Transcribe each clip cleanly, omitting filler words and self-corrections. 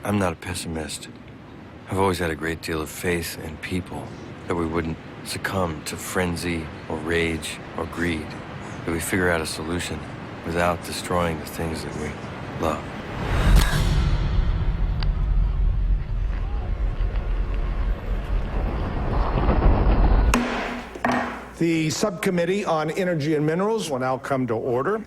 I'm not a pessimist. I've always had a great deal of faith in people, that we wouldn't succumb to frenzy or rage or greed, that we figure out a solution without destroying the things that we love. The Subcommittee on Energy and Minerals will now come to order.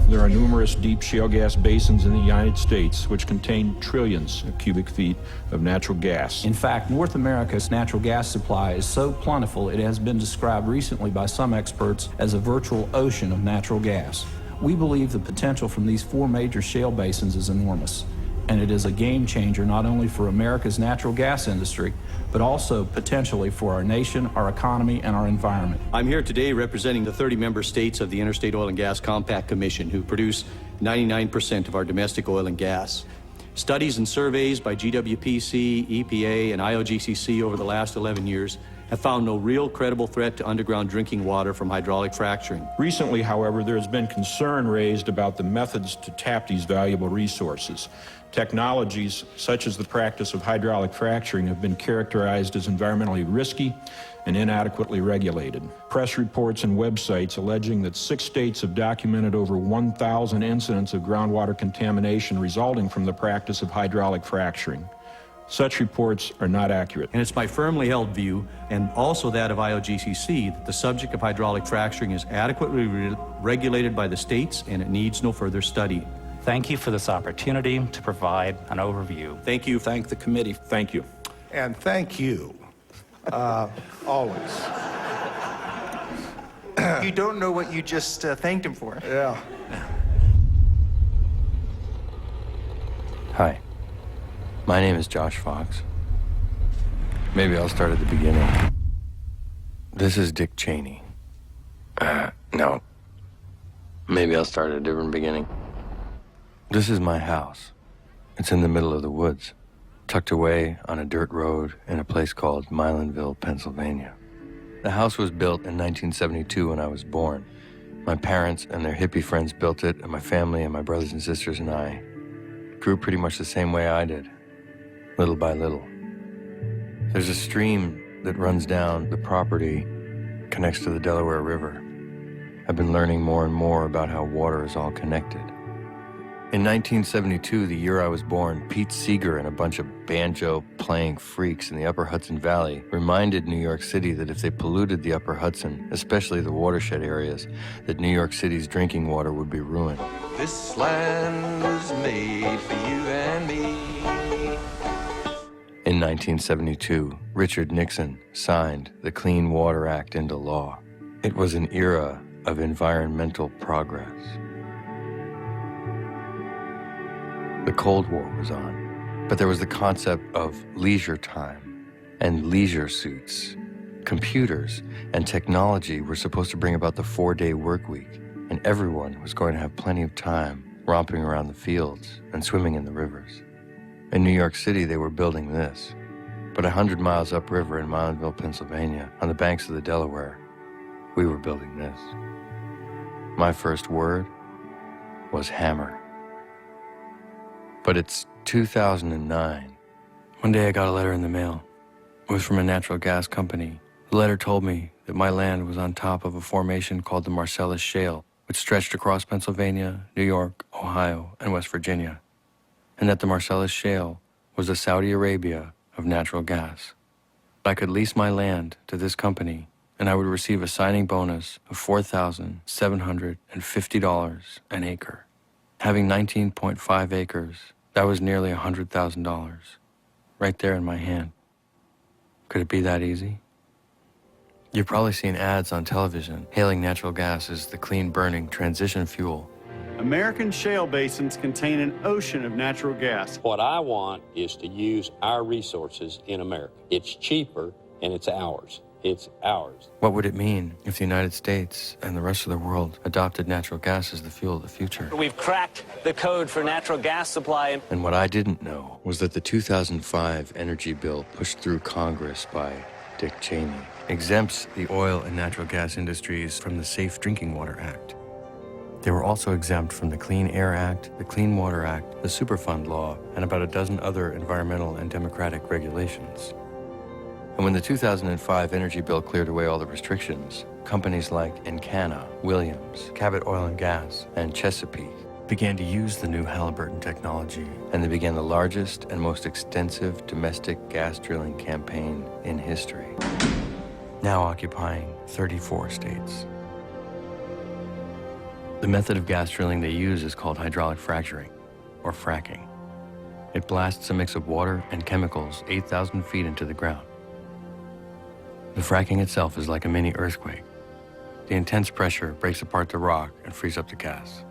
There are numerous deep shale gas basins in the United States which contain trillions of cubic feet of natural gas. In fact, North America's natural gas supply is so plentiful it has been described recently by some experts as a virtual ocean of natural gas. We believe the potential from these 4 major shale basins is enormous, and it is a game changer not only for America's natural gas industry, but also potentially for our nation, our economy, and our environment. I'm here today representing the 30 member states of the Interstate Oil and Gas Compact Commission, who produce 99% of our domestic oil and gas. Studies and surveys by GWPC, EPA, and IOGCC over the last 11 years have found no real credible threat to underground drinking water from hydraulic fracturing. Recently, however, there has been concern raised about the methods to tap these valuable resources. Technologies such as the practice of hydraulic fracturing have been characterized as environmentally risky and inadequately regulated. Press reports and websites alleging that 6 states have documented over 1,000 incidents of groundwater contamination resulting from the practice of hydraulic fracturing. Such reports are not accurate. And it's my firmly held view, and also that of IOGCC, that the subject of hydraulic fracturing is adequately regulated by the states and it needs no further study. Thank you for this opportunity to provide an overview. Thank you. Thank the committee. Thank you. And thank you, always. You don't know what you just thanked him for. Yeah. Hi, my name is Josh Fox. Maybe I'll start at the beginning. This is Dick Cheney. No. Maybe I'll start at a different beginning. This is my house. It's in the middle of the woods, tucked away on a dirt road in a place called Milanville, Pennsylvania. The house was built in 1972 when I was born. My parents and their hippie friends built it, and my family and my brothers and sisters and I grew pretty much the same way I did, little by little. There's a stream that runs down the property, connects to the Delaware River. I've been learning more and more about how water is all connected. In 1972, the year I was born, Pete Seeger and a bunch of banjo-playing freaks in the Upper Hudson Valley reminded New York City that if they polluted the Upper Hudson, especially the watershed areas, that New York City's drinking water would be ruined. This land was made for you and me. In 1972, Richard Nixon signed the Clean Water Act into law. It was an era of environmental progress. The Cold War was on, but there was the concept of leisure time and leisure suits. Computers and technology were supposed to bring about the 4-day work week, and everyone was going to have plenty of time romping around the fields and swimming in the rivers. In New York City, they were building this, but 100 miles upriver in Milanville, Pennsylvania, on the banks of the Delaware, we were building this. My first word was hammer. But it's 2009. One day I got a letter in the mail. It was from a natural gas company. The letter told me that my land was on top of a formation called the Marcellus Shale, which stretched across Pennsylvania, New York, Ohio, and West Virginia, and that the Marcellus Shale was the Saudi Arabia of natural gas. I could lease my land to this company, and I would receive a signing bonus of $4,750 an acre. Having 19.5 acres, that was nearly $100,000, right there in my hand. Could it be that easy? You've probably seen ads on television hailing natural gas as the clean-burning transition fuel. American shale basins contain an ocean of natural gas. What I want is to use our resources in America. It's cheaper and it's ours. It's ours. What would it mean if the United States and the rest of the world adopted natural gas as the fuel of the future? We've cracked the code for natural gas supply. And what I didn't know was that the 2005 energy bill pushed through Congress by Dick Cheney exempts the oil and natural gas industries from the Safe Drinking Water Act. They were also exempt from the Clean Air Act, the Clean Water Act, the Superfund Law, and about a dozen other environmental and democratic regulations. And when the 2005 energy bill cleared away all the restrictions, companies like Encana, Williams, Cabot Oil and Gas, and Chesapeake began to use the new Halliburton technology, and they began the largest and most extensive domestic gas drilling campaign in history, now occupying 34 states. The method of gas drilling they use is called hydraulic fracturing, or fracking. It blasts a mix of water and chemicals 8,000 feet into the ground. The fracking itself is like a mini earthquake. The intense pressure breaks apart the rock and frees up the gas.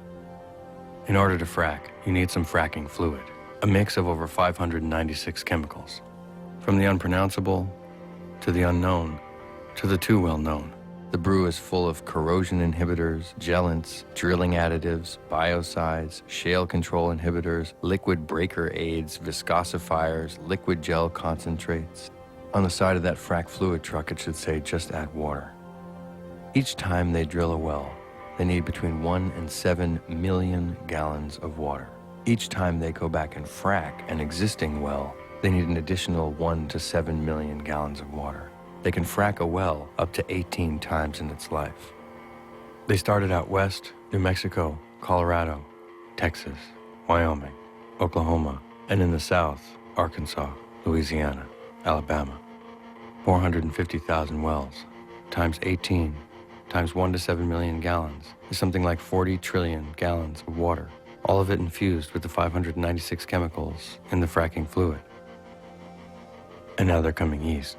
In order to frack, you need some fracking fluid, a mix of over 596 chemicals. From the unpronounceable, to the unknown, to the too well-known. The brew is full of corrosion inhibitors, gelants, drilling additives, biocides, shale control inhibitors, liquid breaker aids, viscosifiers, liquid gel concentrates. On the side of that frac fluid truck, it should say, just add water. Each time they drill a well, they need between 1 and 7 million gallons of water. Each time they go back and frac an existing well, they need an additional 1 to 7 million gallons of water. They can frac a well up to 18 times in its life. They started out west, New Mexico, Colorado, Texas, Wyoming, Oklahoma, and in the south, Arkansas, Louisiana, Alabama. 450,000 wells, times 18, times 1 to 7 million gallons, is something like 40 trillion gallons of water, all of it infused with the 596 chemicals in the fracking fluid. And now they're coming east.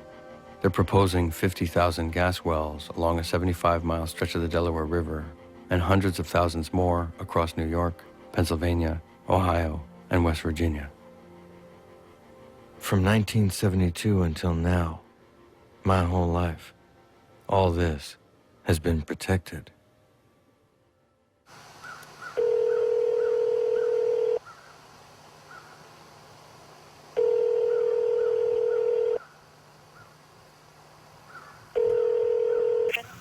They're proposing 50,000 gas wells along a 75-mile stretch of the Delaware River and hundreds of thousands more across New York, Pennsylvania, Ohio, and West Virginia. From 1972 until now, my whole life, all this has been protected.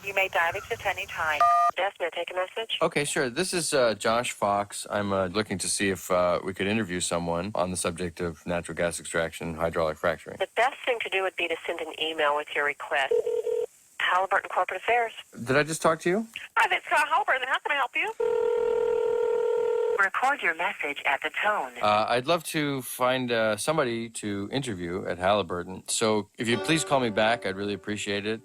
You may dial it at any time. Beth, may I take a message? Okay, sure. This is Josh Fox. I'm looking to see if we could interview someone on the subject of natural gas extraction and hydraulic fracturing. The best thing to do would be to send an email with your request. Halliburton Corporate Affairs. Did I just talk to you? Hi, it's Halliburton. How can I help you? Record your message at the tone. I'd love to find somebody to interview at Halliburton. So if you'd please call me back, I'd really appreciate it.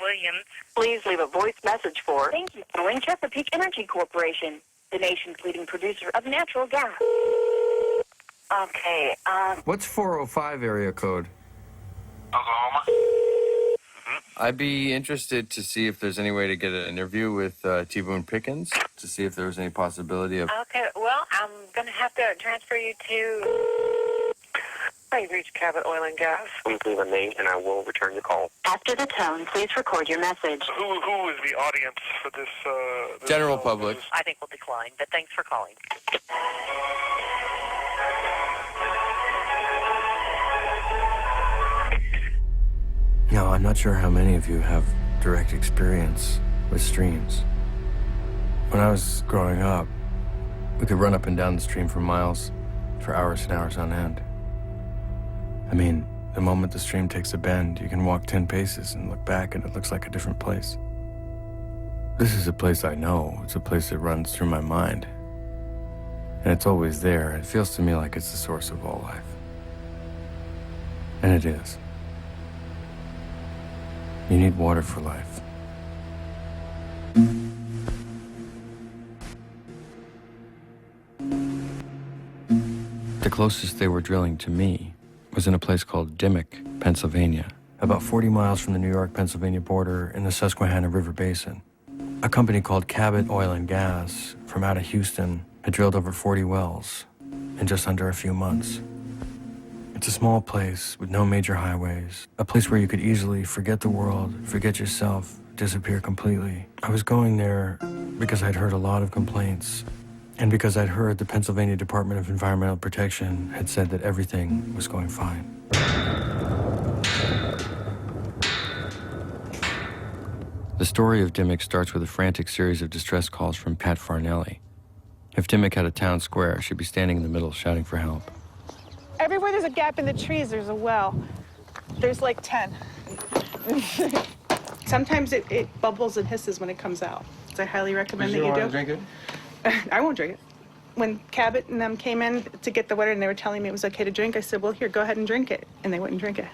Williams. Please leave a voice message for... Thank you for calling Chesapeake Energy Corporation, the nation's leading producer of natural gas. Okay, What's 405 area code? Oklahoma. I'd be interested to see if there's any way to get an interview with T. Boone Pickens, to see if there was any possibility of... Okay, well, I'm going to have to transfer you to... I've reached Cabot Oil and Gas. Please leave a name and I will return your call. After the tone, please record your message. Who is the audience for this? General public. I think we'll decline, but thanks for calling. No, I'm not sure how many of you have direct experience with streams. When I was growing up, we could run up and down the stream for miles, for hours and hours on end. I mean, the moment the stream takes a bend, you can walk 10 paces and look back and it looks like a different place. This is a place I know. It's a place that runs through my mind. And it's always there. It feels to me like it's the source of all life. And it is. You need water for life. The closest they were drilling to me was in a place called Dimock, Pennsylvania, about 40 miles from the New York-Pennsylvania border in the Susquehanna River Basin. A company called Cabot Oil and Gas from out of Houston had drilled over 40 wells in just under a few months. It's a small place with no major highways, a place where you could easily forget the world, forget yourself, disappear completely. I was going there because I'd heard a lot of complaints, and because I'd heard the Pennsylvania Department of Environmental Protection had said that everything was going fine. The story of Dimmick starts with a frantic series of distress calls from Pat Farnelli. If Dimmick had a town square, she'd be standing in the middle shouting for help. Everywhere there's a gap in the trees, there's a well. There's like 10. Sometimes it bubbles and hisses when it comes out. So I highly recommend that you do. You want to drink it? I won't drink it. When Cabot and them came in to get the water and they were telling me it was okay to drink, I said, well, here, go ahead and drink it. And they wouldn't drink it.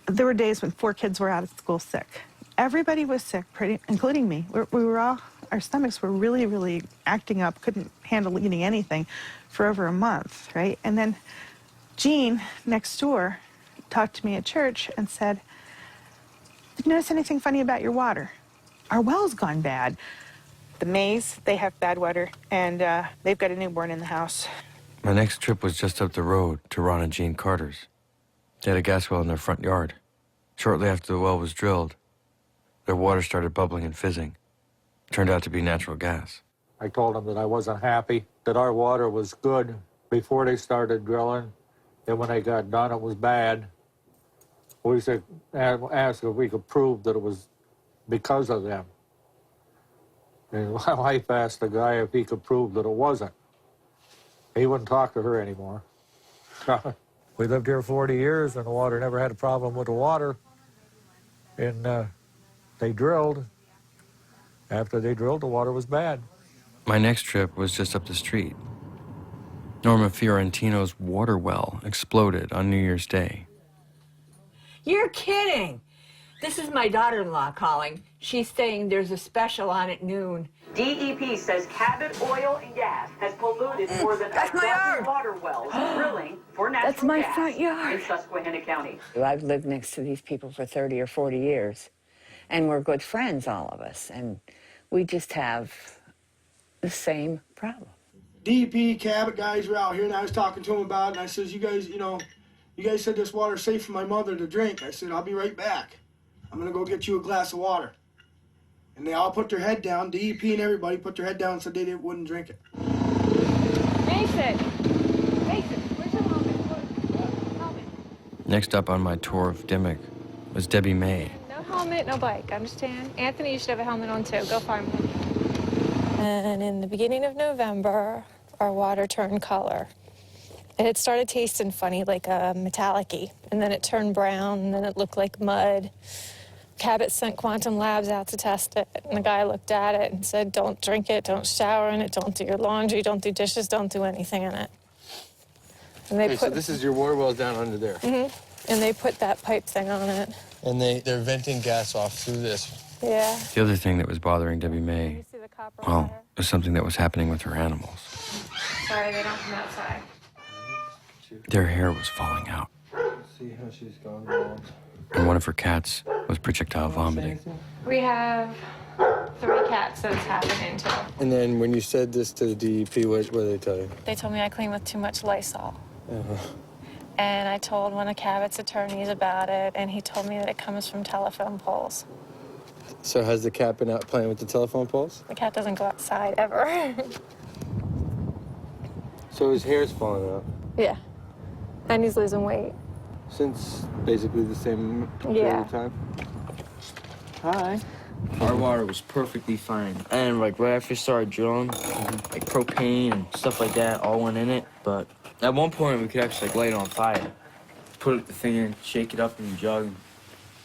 There were days when 4 kids were out of school sick. Everybody was sick, including me. We were all, our stomachs were really, really acting up, couldn't handle eating anything for over a month, right? And then Jean, next door, talked to me at church and said, did you notice anything funny about your water? Our well's gone bad. The Mays, they have bad water, and they've got a newborn in the house. My next trip was just up the road to Ron and Jean Carter's. They had a gas well in their front yard. Shortly after the well was drilled, their water started bubbling and fizzing. It turned out to be natural gas. I told them that I wasn't happy, that our water was good before they started drilling, and when they got done, it was bad. We said, asked if we could prove that it was because of them. And my wife asked the guy if he could prove that it wasn't. He wouldn't talk to her anymore. We lived here 40 years, and the water never had a problem with the water. And they drilled. After they drilled, the water was bad. My next trip was just up the street. Norma Fiorentino's water well exploded on New Year's Day. You're kidding. This is my daughter-in-law calling. She's saying there's a special on at noon. DEP says Cabot Oil and Gas has polluted more than 1,000 water wells drilling for natural gas. That's my front yard. In Susquehanna County. I've lived next to these people for 30 or 40 years, and we're good friends, all of us, and we just have the same problem. DEP, Cabot guys were out here, and I was talking to them about it, and I says, you guys, you guys said this water's safe for my mother to drink. I said, I'll be right back. I'm going to go get you a glass of water. And they all put their head down. DEP and everybody put their head down and said they wouldn't drink it. Mason, where's your helmet? Next up on my tour of Dimmick was Debbie May. No helmet, no bike, understand? Anthony, you should have a helmet on too. Go find one. And in the beginning of November, our water turned color. It had started tasting funny, like a metallic-y, and then it turned brown, and then it looked like mud. Cabot sent Quantum Labs out to test it, and the guy looked at it and said, don't drink it, don't shower in it, don't do your laundry, don't do dishes, don't do anything in it. And they so this is your water well down under there? Mm-hmm. And they put that pipe thing on it. And they're venting gas off through this? Yeah. The other thing that was bothering Debbie May, well, was something that was happening with her animals. Sorry, they don't come outside. Their hair was falling out. See how she's gone wrong. And one of her cats was projectile vomiting. We have 3 cats that it's happening to. And then when you said this to the DEP, what did they tell you? They told me I clean with too much Lysol. And I told one of Cabot's attorneys about it, and he told me that it comes from telephone poles. So has the cat been out playing with the telephone poles? The cat doesn't go outside ever. So his hair's falling out? Yeah. And he's losing weight. Since basically the same period of time? Hi. Our water was perfectly fine. And like right after we started drilling, like propane and stuff like that all went in it. But at one point we could actually like light it on fire. Put the thing in, shake it up in the jug, and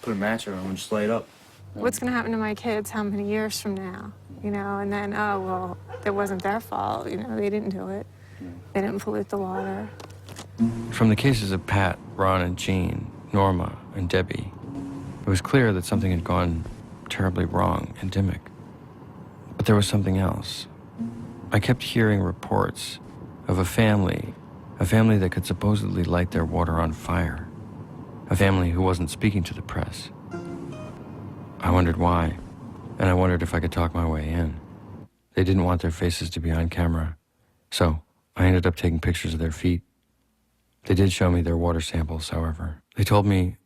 put a match around and just light it up. What's going to happen to my kids how many years from now? You know, and then, oh, well, it wasn't their fault. You know, they didn't do it. They didn't pollute the water. From the cases of Pat, Ron, and Jean, Norma, and Debbie, it was clear that something had gone terribly wrong in Dimmick. But there was something else. I kept hearing reports of a family that could supposedly light their water on fire, a family who wasn't speaking to the press. I wondered why, and I wondered if I could talk my way in. They didn't want their faces to be on camera, so I ended up taking pictures of their feet. They did show me their water samples, however. They told me,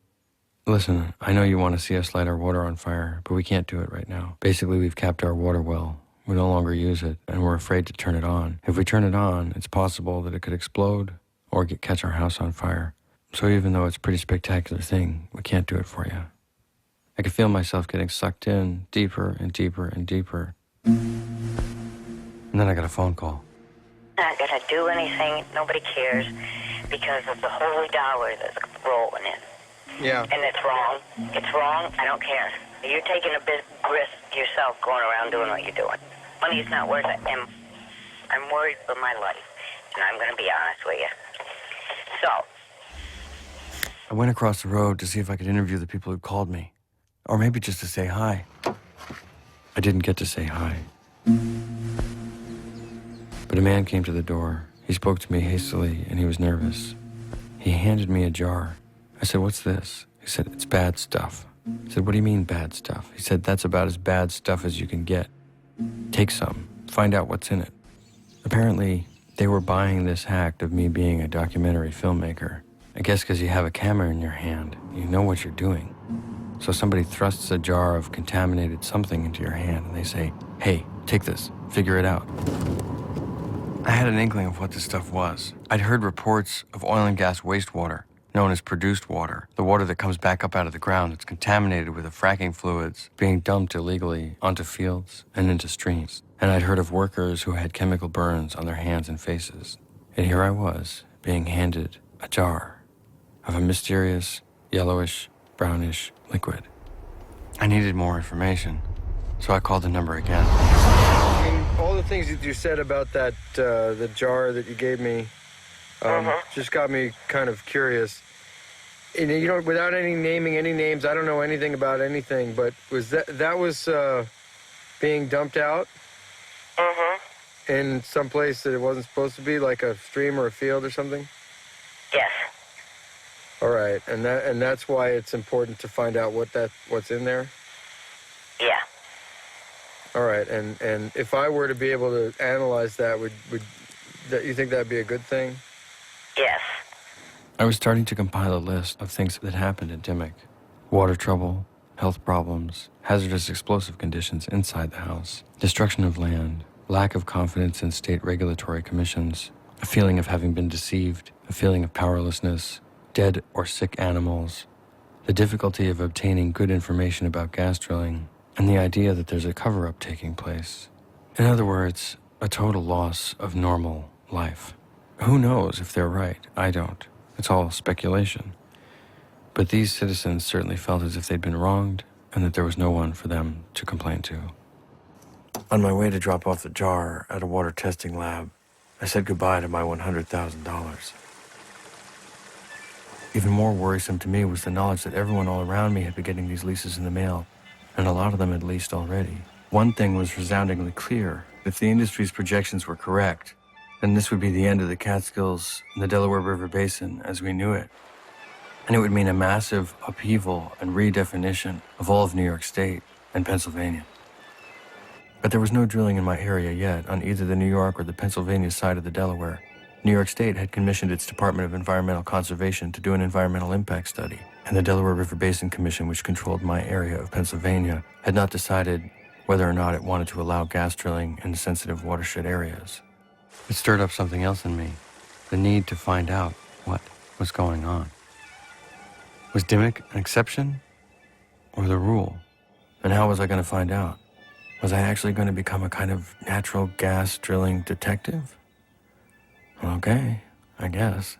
listen, I know you want to see us light our water on fire, but we can't do it right now. Basically, we've capped our water well. We no longer use it, and we're afraid to turn it on. If we turn it on, it's possible that it could explode or catch our house on fire. So even though it's a pretty spectacular thing, we can't do it for you. I could feel myself getting sucked in deeper and deeper and deeper. And then I got a phone call. Not gonna do anything, nobody cares, because of the holy dollar that's rolling in. Yeah. And it's wrong. It's wrong, I don't care. You're taking a big risk yourself going around doing what you're doing. Money's not worth it, and I'm worried for my life, and I'm gonna be honest with you. So. I went across the road to see if I could interview the people who called me, or maybe just to say hi. I didn't get to say hi. But a man came to the door. He spoke to me hastily, and he was nervous. He handed me a jar. I said, what's this? He said, it's bad stuff. I said, what do you mean bad stuff? He said, that's about as bad stuff as you can get. Take some. Find out what's in it. Apparently, they were buying this act of me being a documentary filmmaker. I guess because you have a camera in your hand, you know what you're doing. So somebody thrusts a jar of contaminated something into your hand, and they say, hey, take this, figure it out. I had an inkling of what this stuff was. I'd heard reports of oil and gas wastewater, known as produced water, the water that comes back up out of the ground that's contaminated with the fracking fluids being dumped illegally onto fields and into streams. And I'd heard of workers who had chemical burns on their hands and faces. And here I was, being handed a jar of a mysterious, yellowish, brownish liquid. I needed more information, so I called the number again. I mean, all the things that you said about that, the jar that you gave me, just got me kind of curious. And, you know, without naming any names, I don't know anything about anything, but was that was being dumped out? In some place that it wasn't supposed to be, like a stream or a field or something? Yes. All right, and that's why it's important to find out what's in there? Yeah. All right, and if I were to be able to analyze that, would you think that'd be a good thing? Yes. I was starting to compile a list of things that happened in Dimmock. Water trouble, health problems, hazardous explosive conditions inside the house, destruction of land, lack of confidence in state regulatory commissions, a feeling of having been deceived, a feeling of powerlessness, dead or sick animals, the difficulty of obtaining good information about gas drilling, and the idea that there's a cover-up taking place. In other words, a total loss of normal life. Who knows if they're right? I don't. It's all speculation. But these citizens certainly felt as if they'd been wronged and that there was no one for them to complain to. On my way to drop off the jar at a water testing lab, I said goodbye to my $100,000. Even more worrisome to me was the knowledge that everyone all around me had been getting these leases in the mail, and a lot of them had leased already. One thing was resoundingly clear. If the industry's projections were correct, then this would be the end of the Catskills and the Delaware River Basin as we knew it. And it would mean a massive upheaval and redefinition of all of New York State and Pennsylvania. But there was no drilling in my area yet on either the New York or the Pennsylvania side of the Delaware. New York State had commissioned its Department of Environmental Conservation to do an environmental impact study, and the Delaware River Basin Commission, which controlled my area of Pennsylvania, had not decided whether or not it wanted to allow gas drilling in sensitive watershed areas. It stirred up something else in me, the need to find out what was going on. Was Dimmock an exception or the rule? And how was I going to find out? Was I actually going to become a kind of natural gas drilling detective? Okay, I guess.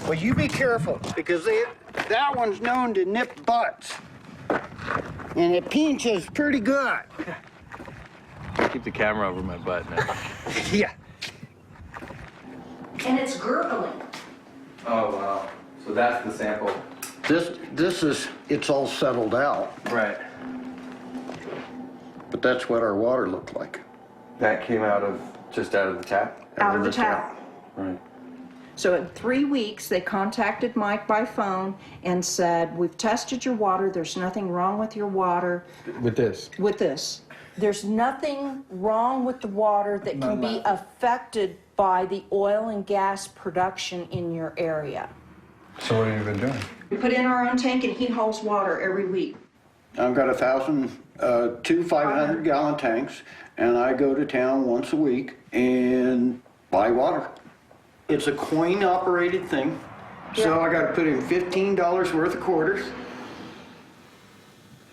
Well, you be careful, because That one's known to nip butts. And it pinches pretty good. Keep the camera over my butt now. Yeah. And it's gurgling. Oh, wow. So that's the sample. This is, it's all settled out. Right. But that's what our water looked like. That came just out of the tap? Out of the tap. Right. So in 3 weeks, they contacted Mike by phone and said, we've tested your water. There's nothing wrong with your water. With this? With this. There's nothing wrong with the water that can be affected by the oil and gas production in your area. So what have you been doing? We put in our own tank and he hauls water every week. I've got 2 500-gallon tanks, and I go to town once a week and buy water. It's a coin-operated thing, so I got to put in $15 worth of quarters. The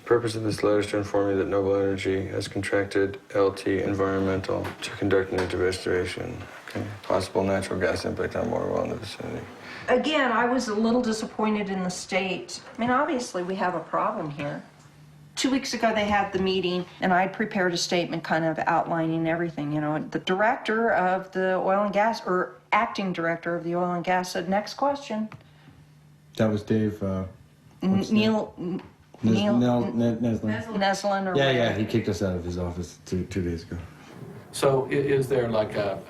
purpose of this letter is to inform you that Noble Energy has contracted LT Environmental to conduct an investigation. Okay. Possible natural gas impact on water well in the vicinity. Again, I was a little disappointed in the state. I mean, obviously, we have a problem here. 2 weeks ago, they had the meeting, and I prepared a statement kind of outlining everything. You know, the director of the oil and gas, or acting director of the oil and gas, said, next question. That was Dave. Neil Neslin. Yeah, he kicked us out of his office two days ago. So is there like a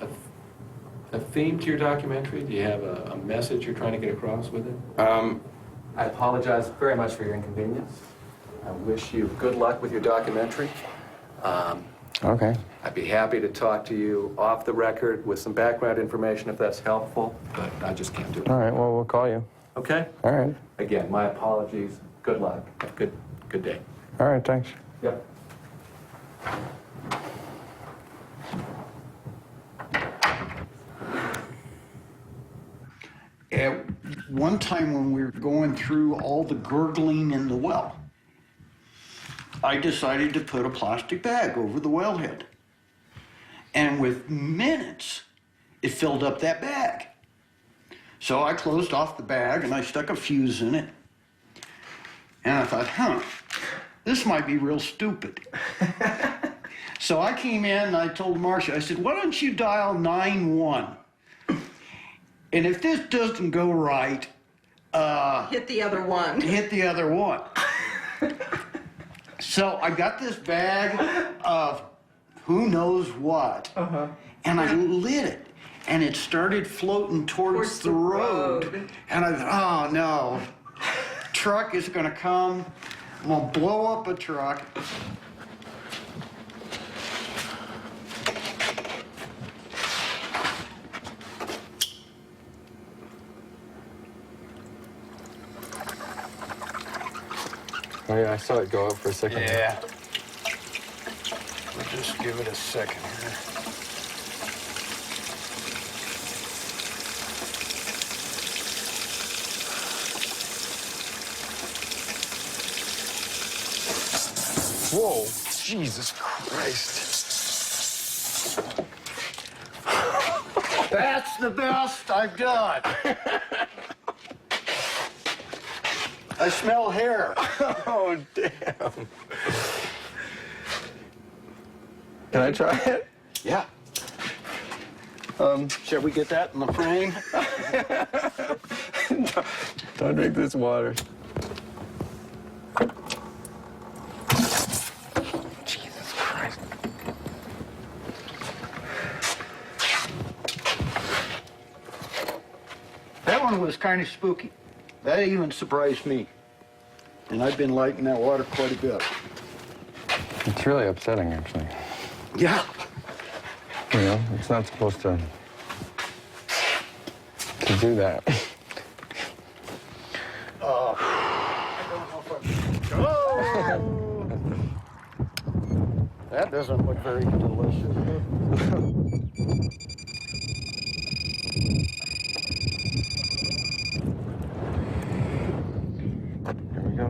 theme to your documentary? Do you have a message you're trying to get across with it? I apologize very much for your inconvenience. I wish you good luck with your documentary. Okay. I'd be happy to talk to you off the record with some background information if that's helpful, but I just can't do it. All right, well, we'll call you. Okay? All right. Again, my apologies. Good luck. Have a good day. All right, thanks. Yep. At one time when we were going through all the gurgling in the well, I decided to put a plastic bag over the wellhead. And with minutes, it filled up that bag. So I closed off the bag and I stuck a fuse in it. And I thought, this might be real stupid. So I came in and I told Marcia, I said, why don't you dial 9-1? And if this doesn't go right, hit the other one. Hit the other one. So I got this bag of who knows what, and I lit it, and it started floating towards the road. And I thought, oh no, truck is gonna come, I'm gonna blow up a truck. Oh yeah, I saw it go up for a second. Yeah. We'll just give it a second here. Whoa, Jesus Christ. That's the best I've done. I smell hair. Oh, damn. Can I try it? Yeah. Shall we get that in the frame? Don't drink this water. Jesus Christ. That one was kind of spooky. That even surprised me. And I've been liking that water quite a bit. It's really upsetting, actually. Yeah. You know, it's not supposed to do that. I don't know if I'm... Oh! That doesn't look very delicious. Here we go.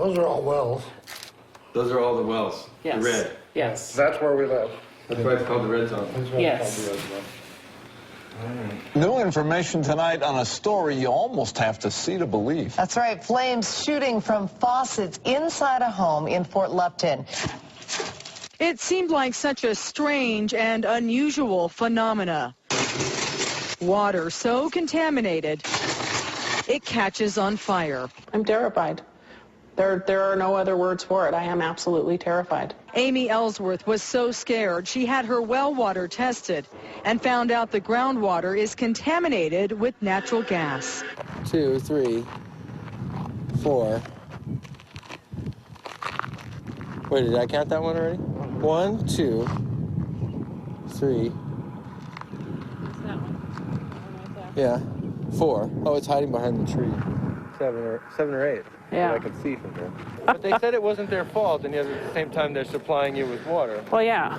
Those are all wells. Those are all the wells. Yes. The red. Yes. That's where we live. That's why it's called the red zone. Yes. New information tonight on a story you almost have to see to believe. That's right. Flames shooting from faucets inside a home in Fort Lupton. It seemed like such a strange and unusual phenomena. Water so contaminated, it catches on fire. I'm terrified. There are no other words for it. I am absolutely terrified. Amy Ellsworth was so scared she had her well water tested and found out the groundwater is contaminated with natural gas. 2, 3, 4. Wait, did I count that one already? 1, 2, 3. Yeah, 4. Oh, it's hiding behind the tree. 7 or 8. Yeah. That I can see from here. But they said it wasn't their fault, and yet at the same time they're supplying you with water. Well, yeah.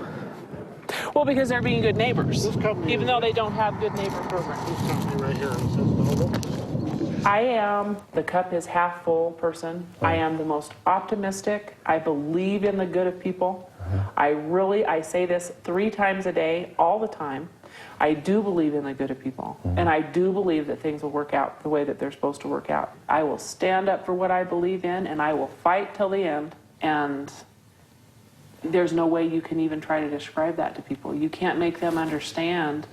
Well, because they're being good neighbors, even though they don't have good neighbor programs. This company right here, it says Noble. I am the cup is half full person. I am the most optimistic. I believe in the good of people. I say this 3 times a day, all the time. I do believe in the good of people, and I do believe that things will work out the way that they're supposed to work out. I will stand up for what I believe in, and I will fight till the end, and there's no way you can even try to describe that to people. You can't make them understand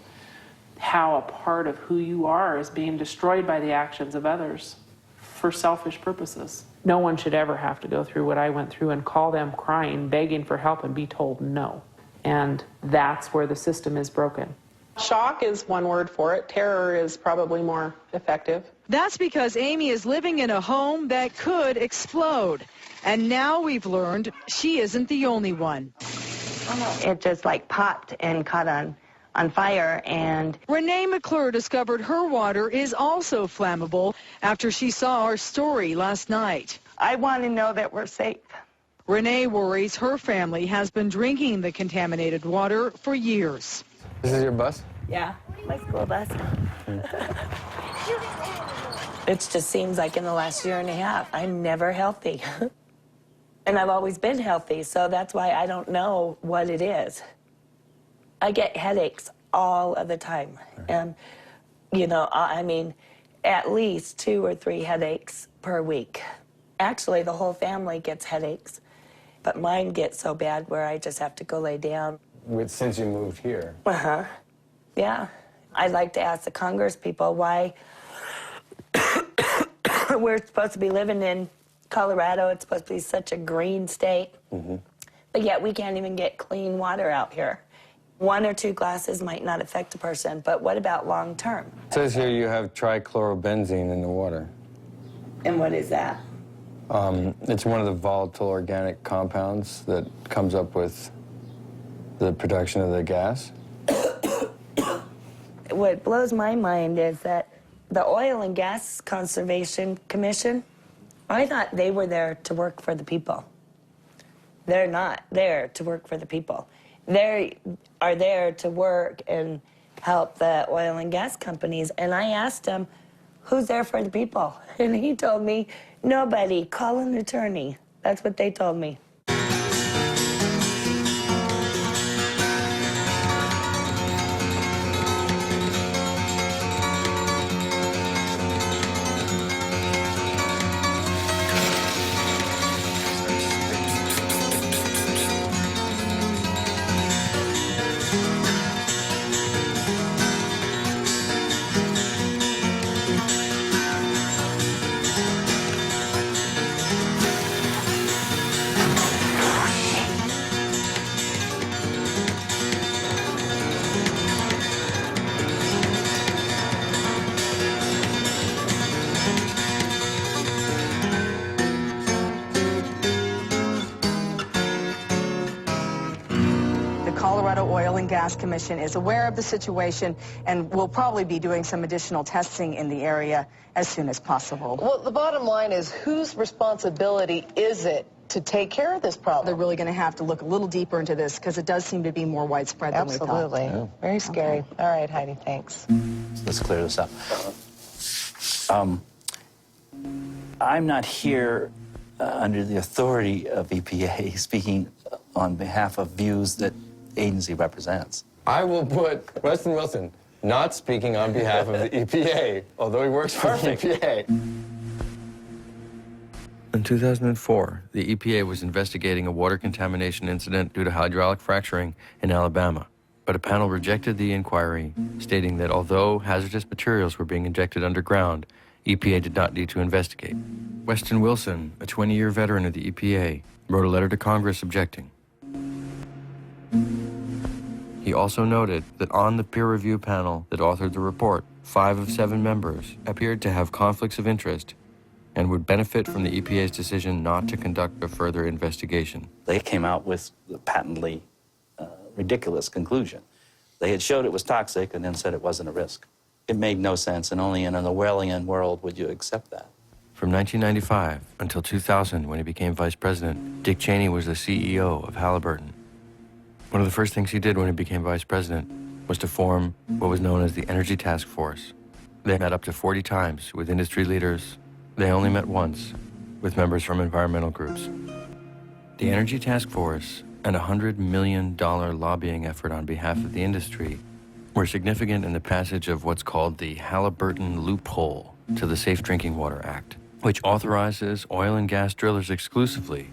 how a part of who you are is being destroyed by the actions of others for selfish purposes. No one should ever have to go through what I went through and call them crying, begging for help, and be told no. And that's where the system is broken. Shock is one word for it. Terror is probably more effective. That's because Amy is living in a home that could explode. And now we've learned she isn't the only one. It just like popped and caught on fire, and Renee McClure discovered her water is also flammable after she saw our story last night. I want to know that we're safe. Renee worries her family has been drinking the contaminated water for years. This is your bus? Yeah, my school bus. It just seems like in the last year and a half, I'm never healthy. And I've always been healthy, so that's why I don't know what it is. I get headaches all of the time. And, you know, I mean, at least 2 or 3 headaches per week. Actually, the whole family gets headaches, but mine get so bad where I just have to go lay down. Since you moved here? Uh-huh. Yeah. I'd like to ask the Congress people why we're supposed to be living in Colorado. It's supposed to be such a green state. But yet we can't even get clean water out here. 1 or 2 glasses might not affect a person, but what about long term? It says here you have trichlorobenzene in the water. And what is that? It's one of the volatile organic compounds that comes up with the production of the gas. What blows my mind is that the Oil and Gas Conservation Commission, I thought they were there to work for the people. They're not there to work for the people. They are there to work and help the oil and gas companies. And I asked him, who's there for the people? And he told me, nobody, call an attorney. That's what they told me. Colorado Oil and Gas Commission is aware of the situation and will probably be doing some additional testing in the area as soon as possible. Well, the bottom line is, whose responsibility is it to take care of this problem? They're really going to have to look a little deeper into this because it does seem to be more widespread than we thought. Absolutely. Yeah. Very scary. Okay. All right, Heidi, thanks. Let's clear this up. I'm not here under the authority of EPA, speaking on behalf of views that agency represents. I will put Weston Wilson not speaking on behalf of the EPA, although he works for the EPA. In 2004, the EPA was investigating a water contamination incident due to hydraulic fracturing in Alabama. But a panel rejected the inquiry, stating that although hazardous materials were being injected underground, EPA did not need to investigate. Weston Wilson, a 20-year veteran of the EPA, wrote a letter to Congress objecting. He also noted that on the peer review panel that authored the report, 5 of 7 members appeared to have conflicts of interest and would benefit from the EPA's decision not to conduct a further investigation. They came out with the patently ridiculous conclusion. They had showed it was toxic and then said it wasn't a risk. It made no sense, and only in an Orwellian world would you accept that. From 1995 until 2000, when he became vice president, Dick Cheney was the CEO of Halliburton. One of the first things he did when he became vice president was to form what was known as the Energy Task Force. They met up to 40 times with industry leaders. They only met once with members from environmental groups. The Energy Task Force and a $100 million lobbying effort on behalf of the industry were significant in the passage of what's called the Halliburton loophole to the Safe Drinking Water Act, which authorizes oil and gas drillers exclusively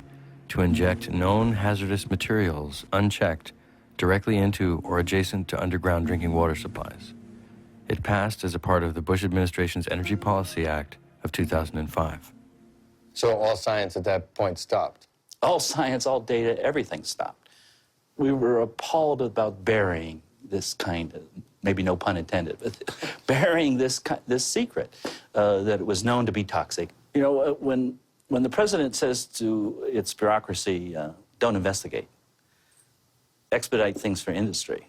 to inject known hazardous materials unchecked directly into or adjacent to underground drinking water supplies. It passed as a part of the Bush administration's Energy Policy Act of 2005. So all science at that point stopped? All science, all data, everything stopped. We were appalled about burying this kind of, maybe no pun intended, but burying this secret that it was known to be toxic. You know, when the president says to its bureaucracy, don't investigate, expedite things for industry,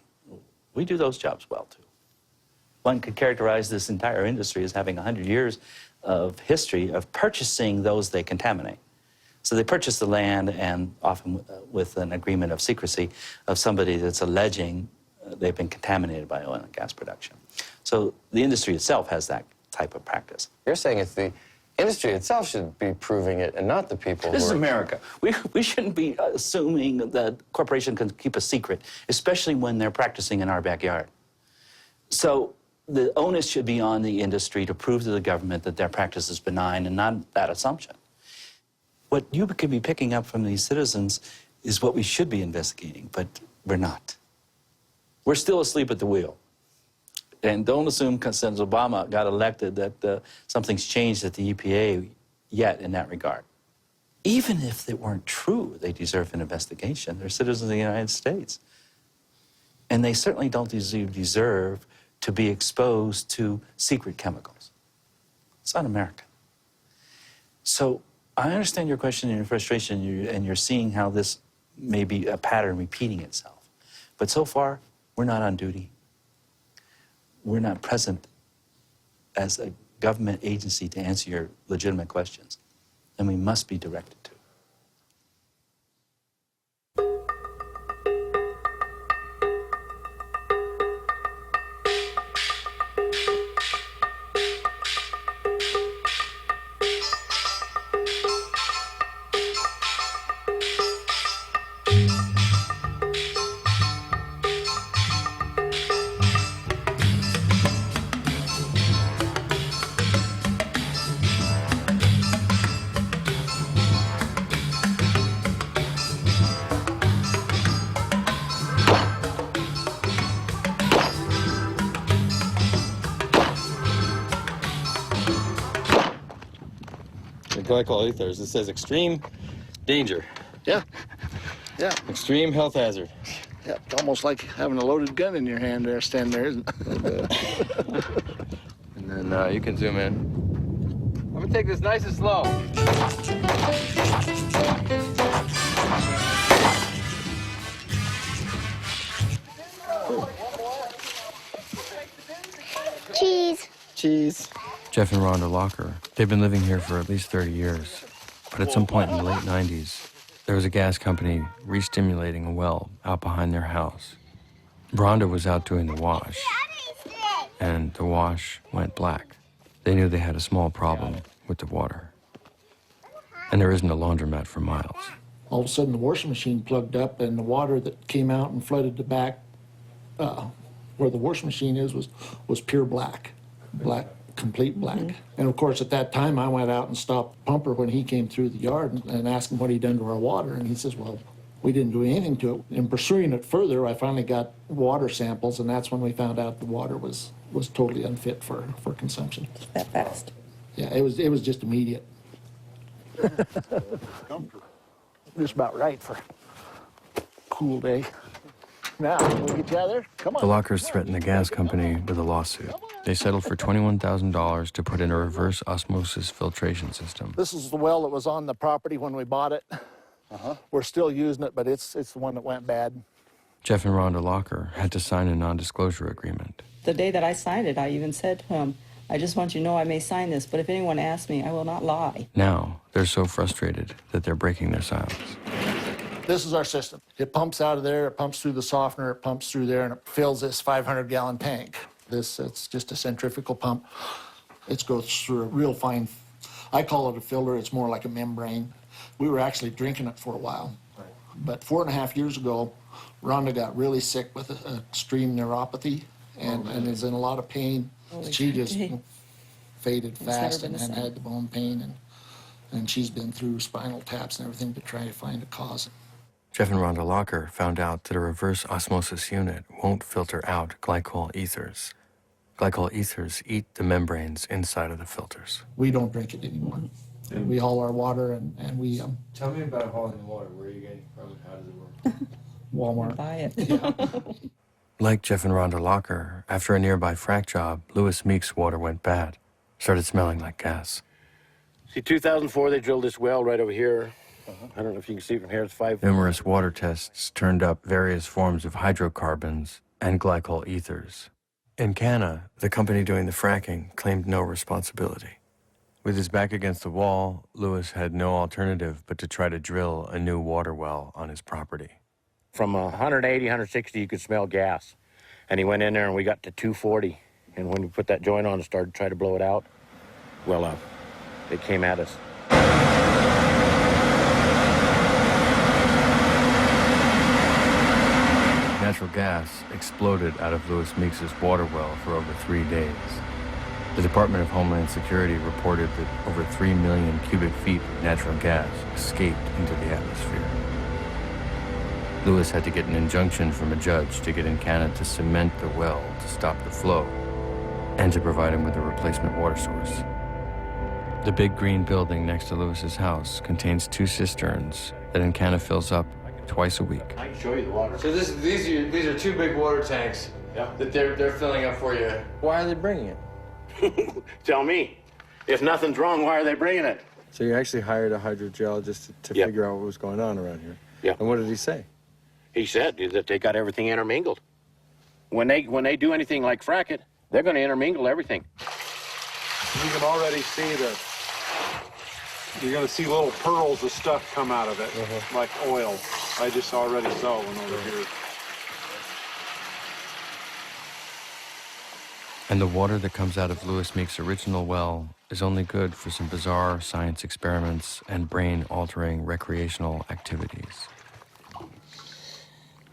we do those jobs well, too. One could characterize this entire industry as having 100 years of history of purchasing those they contaminate. So they purchase the land, and often with an agreement of secrecy of somebody that's alleging they've been contaminated by oil and gas production. So the industry itself has that type of practice. You're saying it's the industry itself should be proving it and not the people This is America. We shouldn't be assuming that corporations can keep a secret, especially when they're practicing in our backyard. So the onus should be on the industry to prove to the government that their practice is benign and not that assumption. What you could be picking up from these citizens is what we should be investigating, but we're not. We're still asleep at the wheel. And don't assume since Obama got elected that something's changed at the EPA yet in that regard. Even if they weren't true, they deserve an investigation. They're citizens of the United States. And they certainly don't deserve to be exposed to secret chemicals. It's un-American. So I understand your question and your frustration, and you're seeing how this may be a pattern repeating itself. But so far, we're not on duty. We're not present as a government agency to answer your legitimate questions, and we must be directed to. Glycol ethers. It says extreme danger. Yeah. Yeah. Extreme health hazard. Yeah. It's almost like having a loaded gun in your hand there, stand there, isn't it? And then you can zoom in. I'm gonna take this nice and slow. Cheese. Cheese. Jeff and Rhonda Locker, they've been living here for at least 30 years. But at some point in the late 90s, there was a gas company re-stimulating a well out behind their house. Rhonda was out doing the wash, and the wash went black. They knew they had a small problem with the water. and there isn't a laundromat for miles. All of a sudden, the washing machine plugged up, and the water that came out and flooded the back where the washing machine is was pure black, complete black. And of course, at that time, I went out and stopped the pumper when he came through the yard and asked him what he'd done to our water. And he says, well, we didn't do anything to it. In pursuing it further, I finally got water samples, and that's when we found out the water was totally unfit for consumption. That fast? Yeah, it was just immediate. Just about right for a cool day. Now, can we get you out there? Come on. The Lockers threatened the gas company with a lawsuit. They settled for $21,000 to put in a reverse osmosis filtration system. This is the well that was on the property when we bought it. We're still using it, but it's the one that went bad. Jeff and Rhonda Locker had to sign a non-disclosure agreement. The day that I signed it, I even said to him, I just want you to know I may sign this, but if anyone asks me, I will not lie. Now, they're so frustrated that they're breaking their silence. This is our system. It pumps out of there, it pumps through the softener, it pumps through there, and it fills this 500-gallon tank. It's just a centrifugal pump. It goes through a real fine, I call it a filter, it's more like a membrane. We were actually drinking it for a while. But 4.5 years ago, Rhonda got really sick with extreme neuropathy and is in a lot of pain. She just faded fast and had the bone pain, and she's been through spinal taps and everything to try to find a cause. Jeff and Rhonda Locker found out that a reverse osmosis unit won't filter out glycol ethers. Glycol ethers eat the membranes inside of the filters. We don't drink it anymore. We haul our water and we... Tell me about hauling the water. Where are you getting it from? How does it work? Walmart. Buy it. Yeah. Like Jeff and Rhonda Locker, after a nearby frack job, Lewis Meek's water went bad. Started smelling like gas. See, 2004, they drilled this well right over here. I don't know if you can see it from here. It's 5. Numerous water tests turned up various forms of hydrocarbons and glycol ethers. In Canada, the company doing the fracking claimed no responsibility. With his back against the wall, Lewis had no alternative but to try to drill a new water well on his property. From 180, 160, you could smell gas. And he went in there and we got to 240. And when we put that joint on and started to try to blow it out, well, it came at us. Natural gas exploded out of Lewis Meeks' water well for over 3 days. The Department of Homeland Security reported that over 3 million cubic feet of natural gas escaped into the atmosphere. Lewis had to get an injunction from a judge to get in Canada to cement the well to stop the flow and to provide him with a replacement water source. The big green building next to Lewis's house contains 2 cisterns that Encana fills up twice a week. I can show you the water. So these are 2 big water tanks that they're filling up for you. Why are they bringing it? Tell me. If nothing's wrong, why are they bringing it? So you actually hired a hydrogeologist to figure out what was going on around here? Yeah. And what did he say? He said that they got everything intermingled. When they do anything like frack it, they're going to intermingle everything. You can already see you're going to see little pearls of stuff come out of it, like oil. I just already saw one over here. And the water that comes out of Lewis Meeks' original well is only good for some bizarre science experiments and brain-altering recreational activities.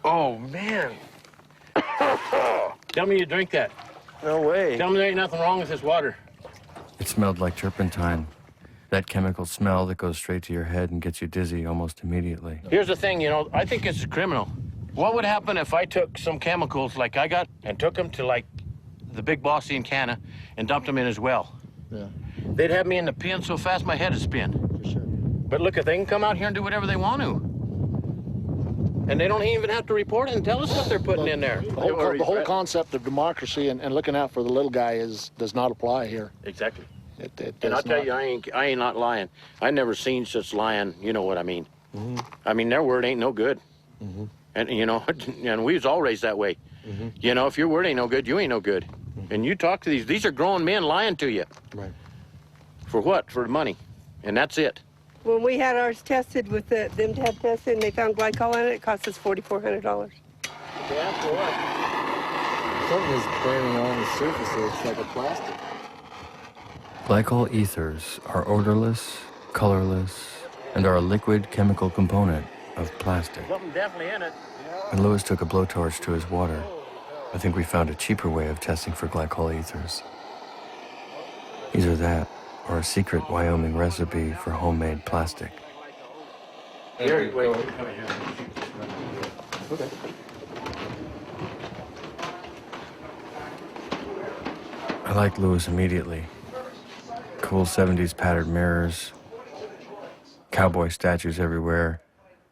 Oh, man. Tell me you drink that. No way. Tell me there ain't nothing wrong with this water. It smelled like turpentine. That chemical smell that goes straight to your head and gets you dizzy almost immediately. Here's the thing, I think it's criminal. What would happen if I took some chemicals like I got and took them to, like, the big bossy in Canada and dumped them in his well? Yeah. They'd have me in the pen so fast my head would spin. For sure. But look, if they can come out here and do whatever they want to. And they don't even have to report it and tell us what they're putting in there. The whole concept of democracy and looking out for the little guy does not apply here. Exactly. It and I'll does tell you, I ain't not lying. I never seen such lying, you know what I mean. I mean, their word ain't no good. And, and we was all raised that way. If your word ain't no good, you ain't no good. And you talk to these are grown men lying to you. Right. For what? For money. And that's it. When we had ours tested with them to have tested and they found glycol in it, it cost us $4,400. Yeah, for what? Something is burning on the surface, so it's like a plastic. Glycol ethers are odorless, colorless, and are a liquid chemical component of plastic. Something definitely in it. When Lewis took a blowtorch to his water, I think we found a cheaper way of testing for glycol ethers. Either that, or a secret Wyoming recipe for homemade plastic. Here, wait. Okay. I liked Lewis immediately. Cool 70s patterned mirrors, cowboy statues everywhere,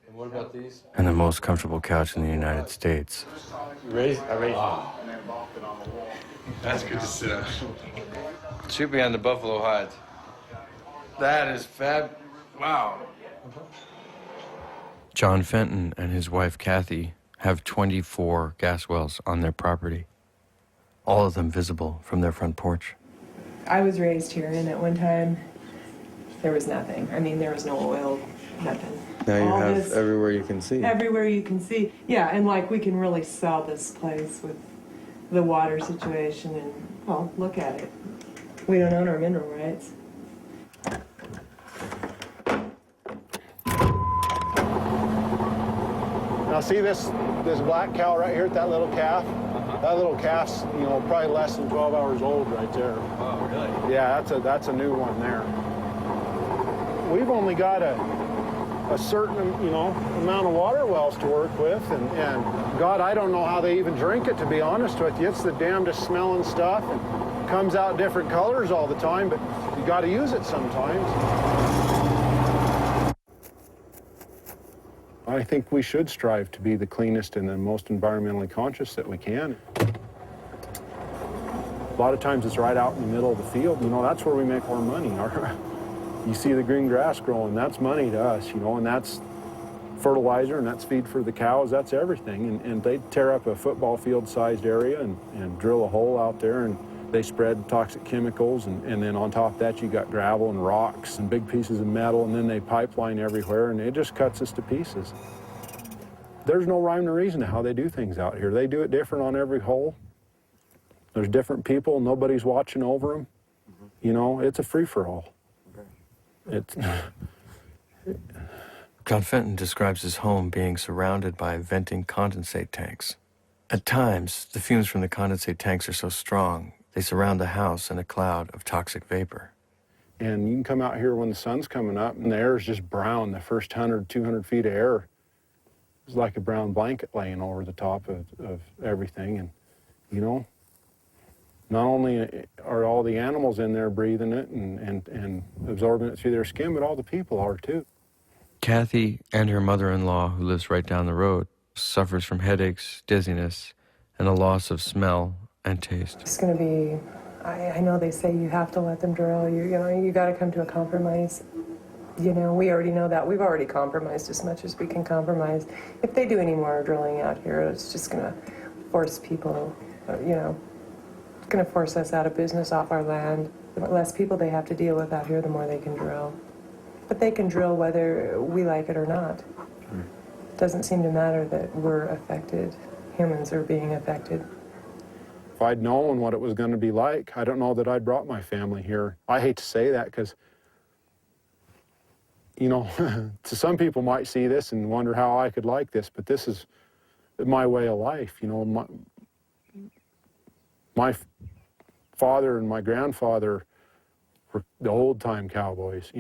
And what about these? and the most comfortable couch in the United States. You raised? I raised. That's good to sit on. Should be on the buffalo hides. That is fab. Wow. John Fenton and his wife Kathy have 24 gas wells on their property, all of them visible from their front porch. I was raised here, and at one time, there was nothing. I mean, there was no oil, nothing. Now you All have this- everywhere you can see. Everywhere you can see. Yeah, and like we can really sell this place with the water situation, and, well, look at it. We don't own our mineral rights. Now see this black cow right here at that little calf? That little calf's, probably less than 12 hours old right there. Oh, really? Yeah, that's a new one there. We've only got a certain, amount of water wells to work with, and God, I don't know how they even drink it, to be honest with you. It's the damnedest smelling stuff, and comes out different colors all the time, but you got to use it sometimes. I think we should strive to be the cleanest and the most environmentally conscious that we can. A lot of times it's right out in the middle of the field. That's where we make our money. You see the green grass growing, that's money to us, and that's fertilizer, and that's feed for the cows, that's everything. And they tear up a football field-sized area and drill a hole out there, and they spread toxic chemicals, and then on top of that you got gravel and rocks and big pieces of metal, and then they pipeline everywhere, and it just cuts us to pieces. There's no rhyme or reason to how they do things out here. They do it different on every hole. There's different people, nobody's watching over them. It's a free-for-all. John Fenton describes his home being surrounded by venting condensate tanks. At times, the fumes from the condensate tanks are so strong, they surround the house in a cloud of toxic vapor. And you can come out here when the sun's coming up and the air is just brown. The first 100, 200 feet of air is like a brown blanket laying over the top of everything. And, not only are all the animals in there breathing it and absorbing it through their skin, but all the people are too. Kathy and her mother-in-law, who lives right down the road, suffers from headaches, dizziness, and a loss of smell and taste. It's going to be, I know they say you have to let them drill, you got to come to a compromise. We already know that. We've already compromised as much as we can compromise. If they do any more drilling out here, it's just going to force people, it's going to force us out of business off our land. The less people they have to deal with out here, the more they can drill. But they can drill whether we like it or not. It doesn't seem to matter that we're affected. Humans are being affected. If I'd known what it was going to be like, I don't know that I'd brought my family here. I hate to say that because, some people might see this and wonder how I could like this, but this is my way of life. My father and my grandfather were the old-time cowboys,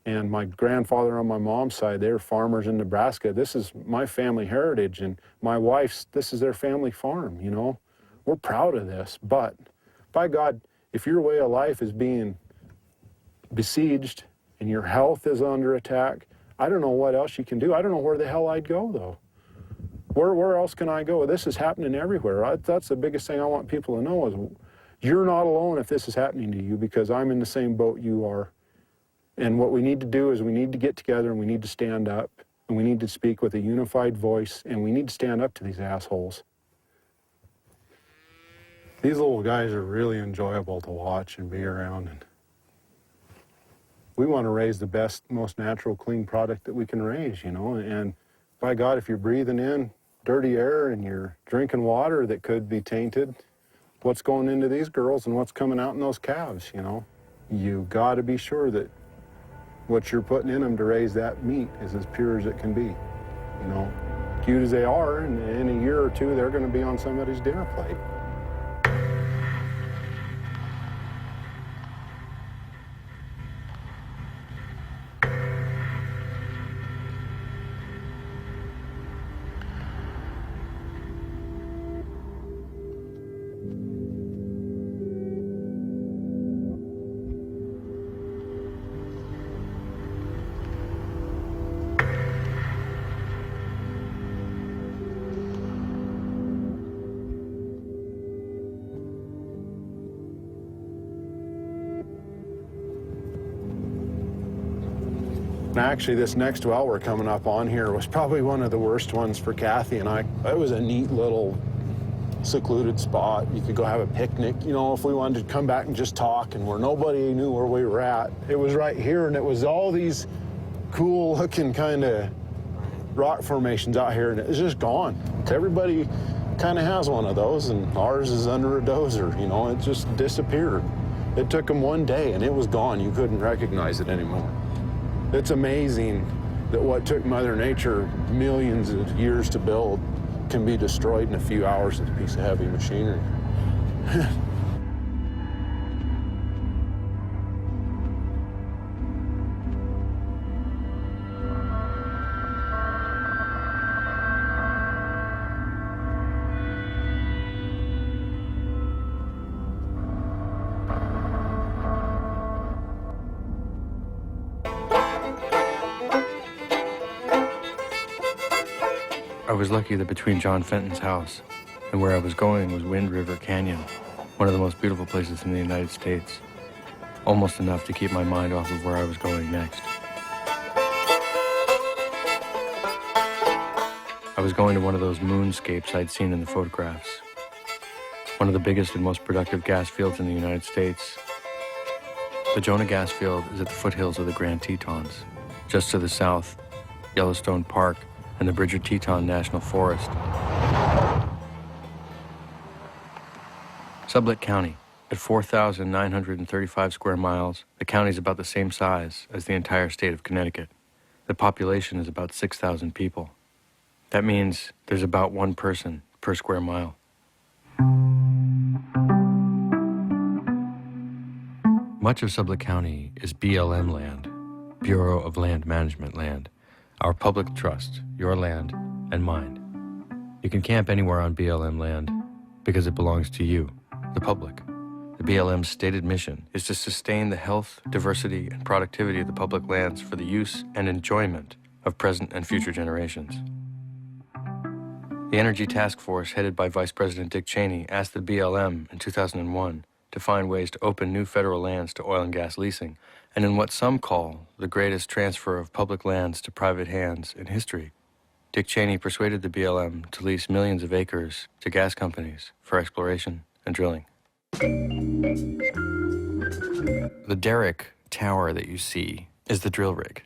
and my grandfather on my mom's side, they were farmers in Nebraska. This is my family heritage, and my wife's, this is their family farm, We're proud of this, but by God, if your way of life is being besieged and your health is under attack, I don't know what else you can do. I don't know where the hell I'd go, though. Where else can I go? This is happening everywhere. That's the biggest thing I want people to know is you're not alone if this is happening to you, because I'm in the same boat you are. And what we need to do is we need to get together and we need to stand up and we need to speak with a unified voice and we need to stand up to these assholes. These little guys are really enjoyable to watch and be around. And we want to raise the best, most natural, clean product that we can raise, and by God, if you're breathing in dirty air and you're drinking water that could be tainted, what's going into these girls and what's coming out in those calves, You got to be sure that what you're putting in them to raise that meat is as pure as it can be. You know, cute as they are, and in a year or two, they're going to be on somebody's dinner plate. Actually, this next well we're coming up on here was probably one of the worst ones for Kathy and I. It was a neat little secluded spot. You could go have a picnic, you know, if we wanted to come back and just talk, and where nobody knew where we were at. It was right here, and it was all these cool looking kind of rock formations out here, and it was just gone. Everybody kind of has one of those, and ours is under a dozer, you know, it just disappeared. It took them one day, and it was gone. You couldn't recognize it anymore. It's amazing that what took Mother Nature millions of years to build can be destroyed in a few hours with a piece of heavy machinery. I was lucky that between John Fenton's house and where I was going was Wind River Canyon, one of the most beautiful places in the United States, almost enough to keep my mind off of where I was going next. I was going to one of those moonscapes I'd seen in the photographs, one of the biggest and most productive gas fields in the United States. The Jonah gas field is at the foothills of the Grand Tetons. Just to the south, Yellowstone Park and the Bridger Teton National Forest. Sublette County, at 4,935 square miles, the county is about the same size as the entire state of Connecticut. The population is about 6,000 people. That means there's about one person per square mile. Much of Sublette County is BLM land, Bureau of Land Management land, our public trust, your land and mine. You can camp anywhere on BLM land because it belongs to you, the public. The BLM's stated mission is to sustain the health, diversity, and productivity of the public lands for the use and enjoyment of present and future generations. The Energy Task Force, headed by Vice President Dick Cheney, asked the BLM in 2001 to find ways to open new federal lands to oil and gas leasing, and in what some call the greatest transfer of public lands to private hands in history, Dick Cheney persuaded the BLM to lease millions of acres to gas companies for exploration and drilling. The derrick tower that you see is the drill rig.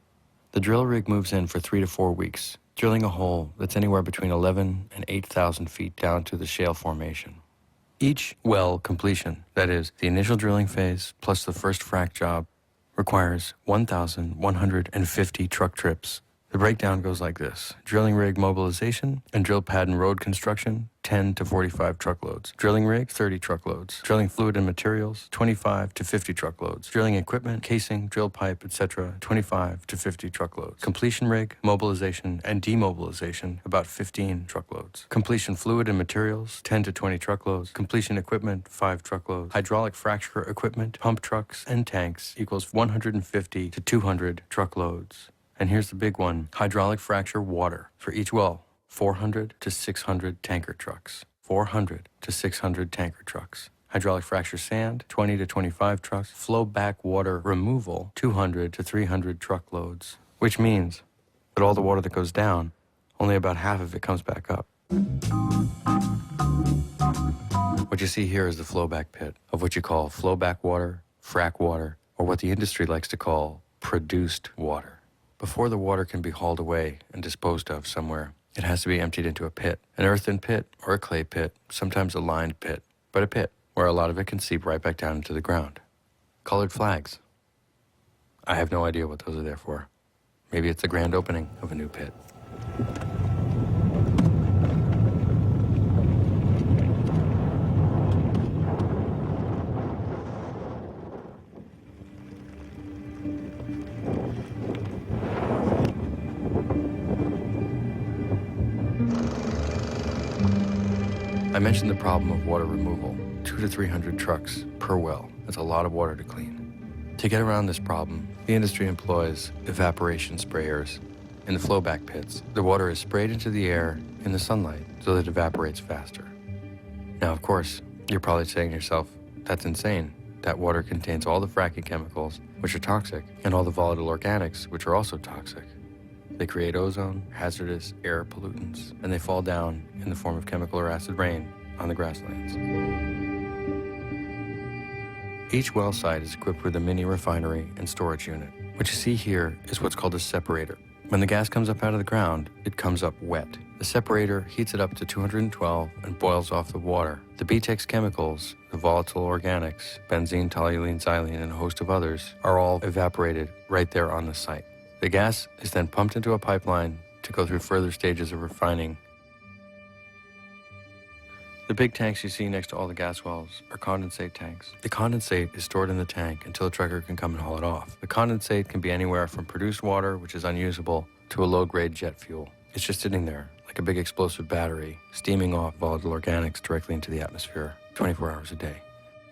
The drill rig moves in for 3 to 4 weeks, drilling a hole that's anywhere between 11 and 8,000 feet down to the shale formation. Each well completion, that is, the initial drilling phase plus the first frac job, requires 1,150 truck trips. The breakdown goes like this: drilling rig mobilization and drill pad and road construction, 10 to 45 truckloads. Drilling rig, 30 truckloads. Drilling fluid and materials, 25 to 50 truckloads. Drilling equipment, casing, drill pipe, etc., 25 to 50 truckloads. Completion rig, mobilization, and demobilization, about 15 truckloads. Completion fluid and materials, 10 to 20 truckloads. Completion equipment, 5 truckloads. Hydraulic fracture equipment, pump trucks, and tanks equals 150 to 200 truckloads. And here's the big one: hydraulic fracture water. For each well, 400 to 600 tanker trucks. 400 to 600 tanker trucks. Hydraulic fracture sand, 20 to 25 trucks. Flow back water removal, 200 to 300 truckloads. Which means that all the water that goes down, only about half of it comes back up. What you see here is the flowback pit of what you call flowback water, frack water, or what the industry likes to call produced water. Before the water can be hauled away and disposed of somewhere, it has to be emptied into a pit, an earthen pit or a clay pit, sometimes a lined pit, but a pit where a lot of it can seep right back down into the ground. Colored flags. I have no idea what those are there for. Maybe it's the grand opening of a new pit. I mentioned the problem of water removal. 200 to 300 trucks per well. That's a lot of water to clean. To get around this problem, the industry employs evaporation sprayers. In the flowback pits, the water is sprayed into the air in the sunlight so that it evaporates faster. Now, of course, you're probably saying to yourself, that's insane. That water contains all the fracking chemicals, which are toxic, and all the volatile organics, which are also toxic. They create ozone, hazardous air pollutants, and they fall down in the form of chemical or acid rain on the grasslands. Each well site is equipped with a mini refinery and storage unit. What you see here is what's called a separator. When the gas comes up out of the ground, it comes up wet. The separator heats it up to 212 and boils off the water. The BTEX chemicals, the volatile organics, benzene, toluene, xylene, and a host of others, are all evaporated right there on the site. The gas is then pumped into a pipeline to go through further stages of refining. The big tanks you see next to all the gas wells are condensate tanks. The condensate is stored in the tank until a trucker can come and haul it off. The condensate can be anywhere from produced water, which is unusable, to a low-grade jet fuel. It's just sitting there, like a big explosive battery, steaming off volatile organics directly into the atmosphere 24 hours a day.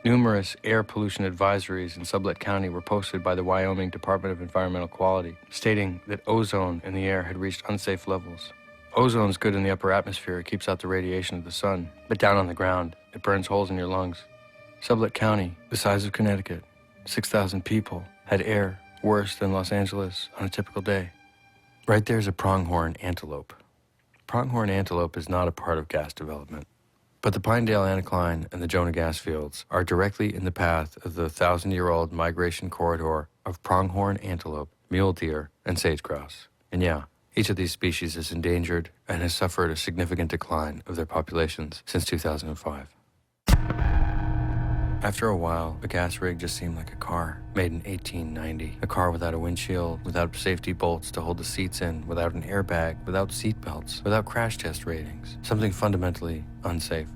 Numerous air pollution advisories in Sublette County were posted by the Wyoming Department of Environmental Quality, stating that ozone in the air had reached unsafe levels. Ozone's good in the upper atmosphere. It keeps out the radiation of the sun. But down on the ground, it burns holes in your lungs. Sublette County, the size of Connecticut, 6,000 people, had air worse than Los Angeles on a typical day. Right there's a pronghorn antelope. Pronghorn antelope is not a part of gas development. But the Pinedale Anticline and the Jonah gas fields are directly in the path of the 1,000-year-old migration corridor of pronghorn antelope, mule deer, and sage-grouse. And yeah, each of these species is endangered and has suffered a significant decline of their populations since 2005. After a while, a gas rig just seemed like a car, made in 1890. A car without a windshield, without safety bolts to hold the seats in, without an airbag, without seat belts, without crash test ratings. Something fundamentally unsafe.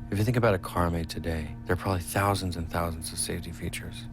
If you think about a car made today, there are probably thousands and thousands of safety features.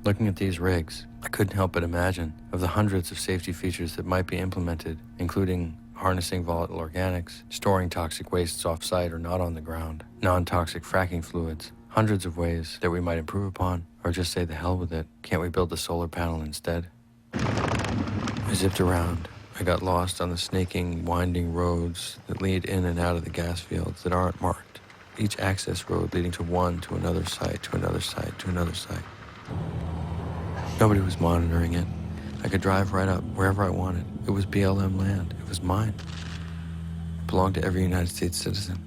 Looking at these rigs, I couldn't help but imagine of the hundreds of safety features that might be implemented, including harnessing volatile organics, storing toxic wastes off-site or not on the ground, non-toxic fracking fluids, hundreds of ways that we might improve upon, or just say the hell with it. Can't we build a solar panel instead? I zipped around. I got lost on the snaking, winding roads that lead in and out of the gas fields that aren't marked. Each access road leading to one, to another site, to another site, to another site. Nobody was monitoring it. I could drive right up wherever I wanted. It was BLM land. It was mine. It belonged to every United States citizen.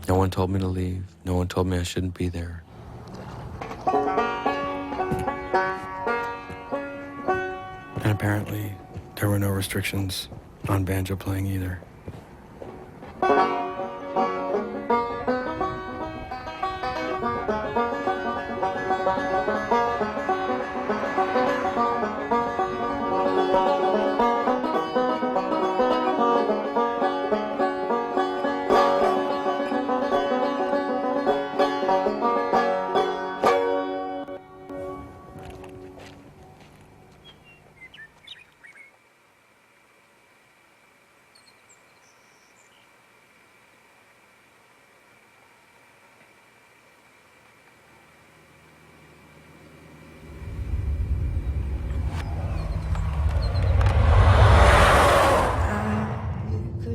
No one told me to leave. No one told me I shouldn't be there. And apparently, there were no restrictions on banjo playing either.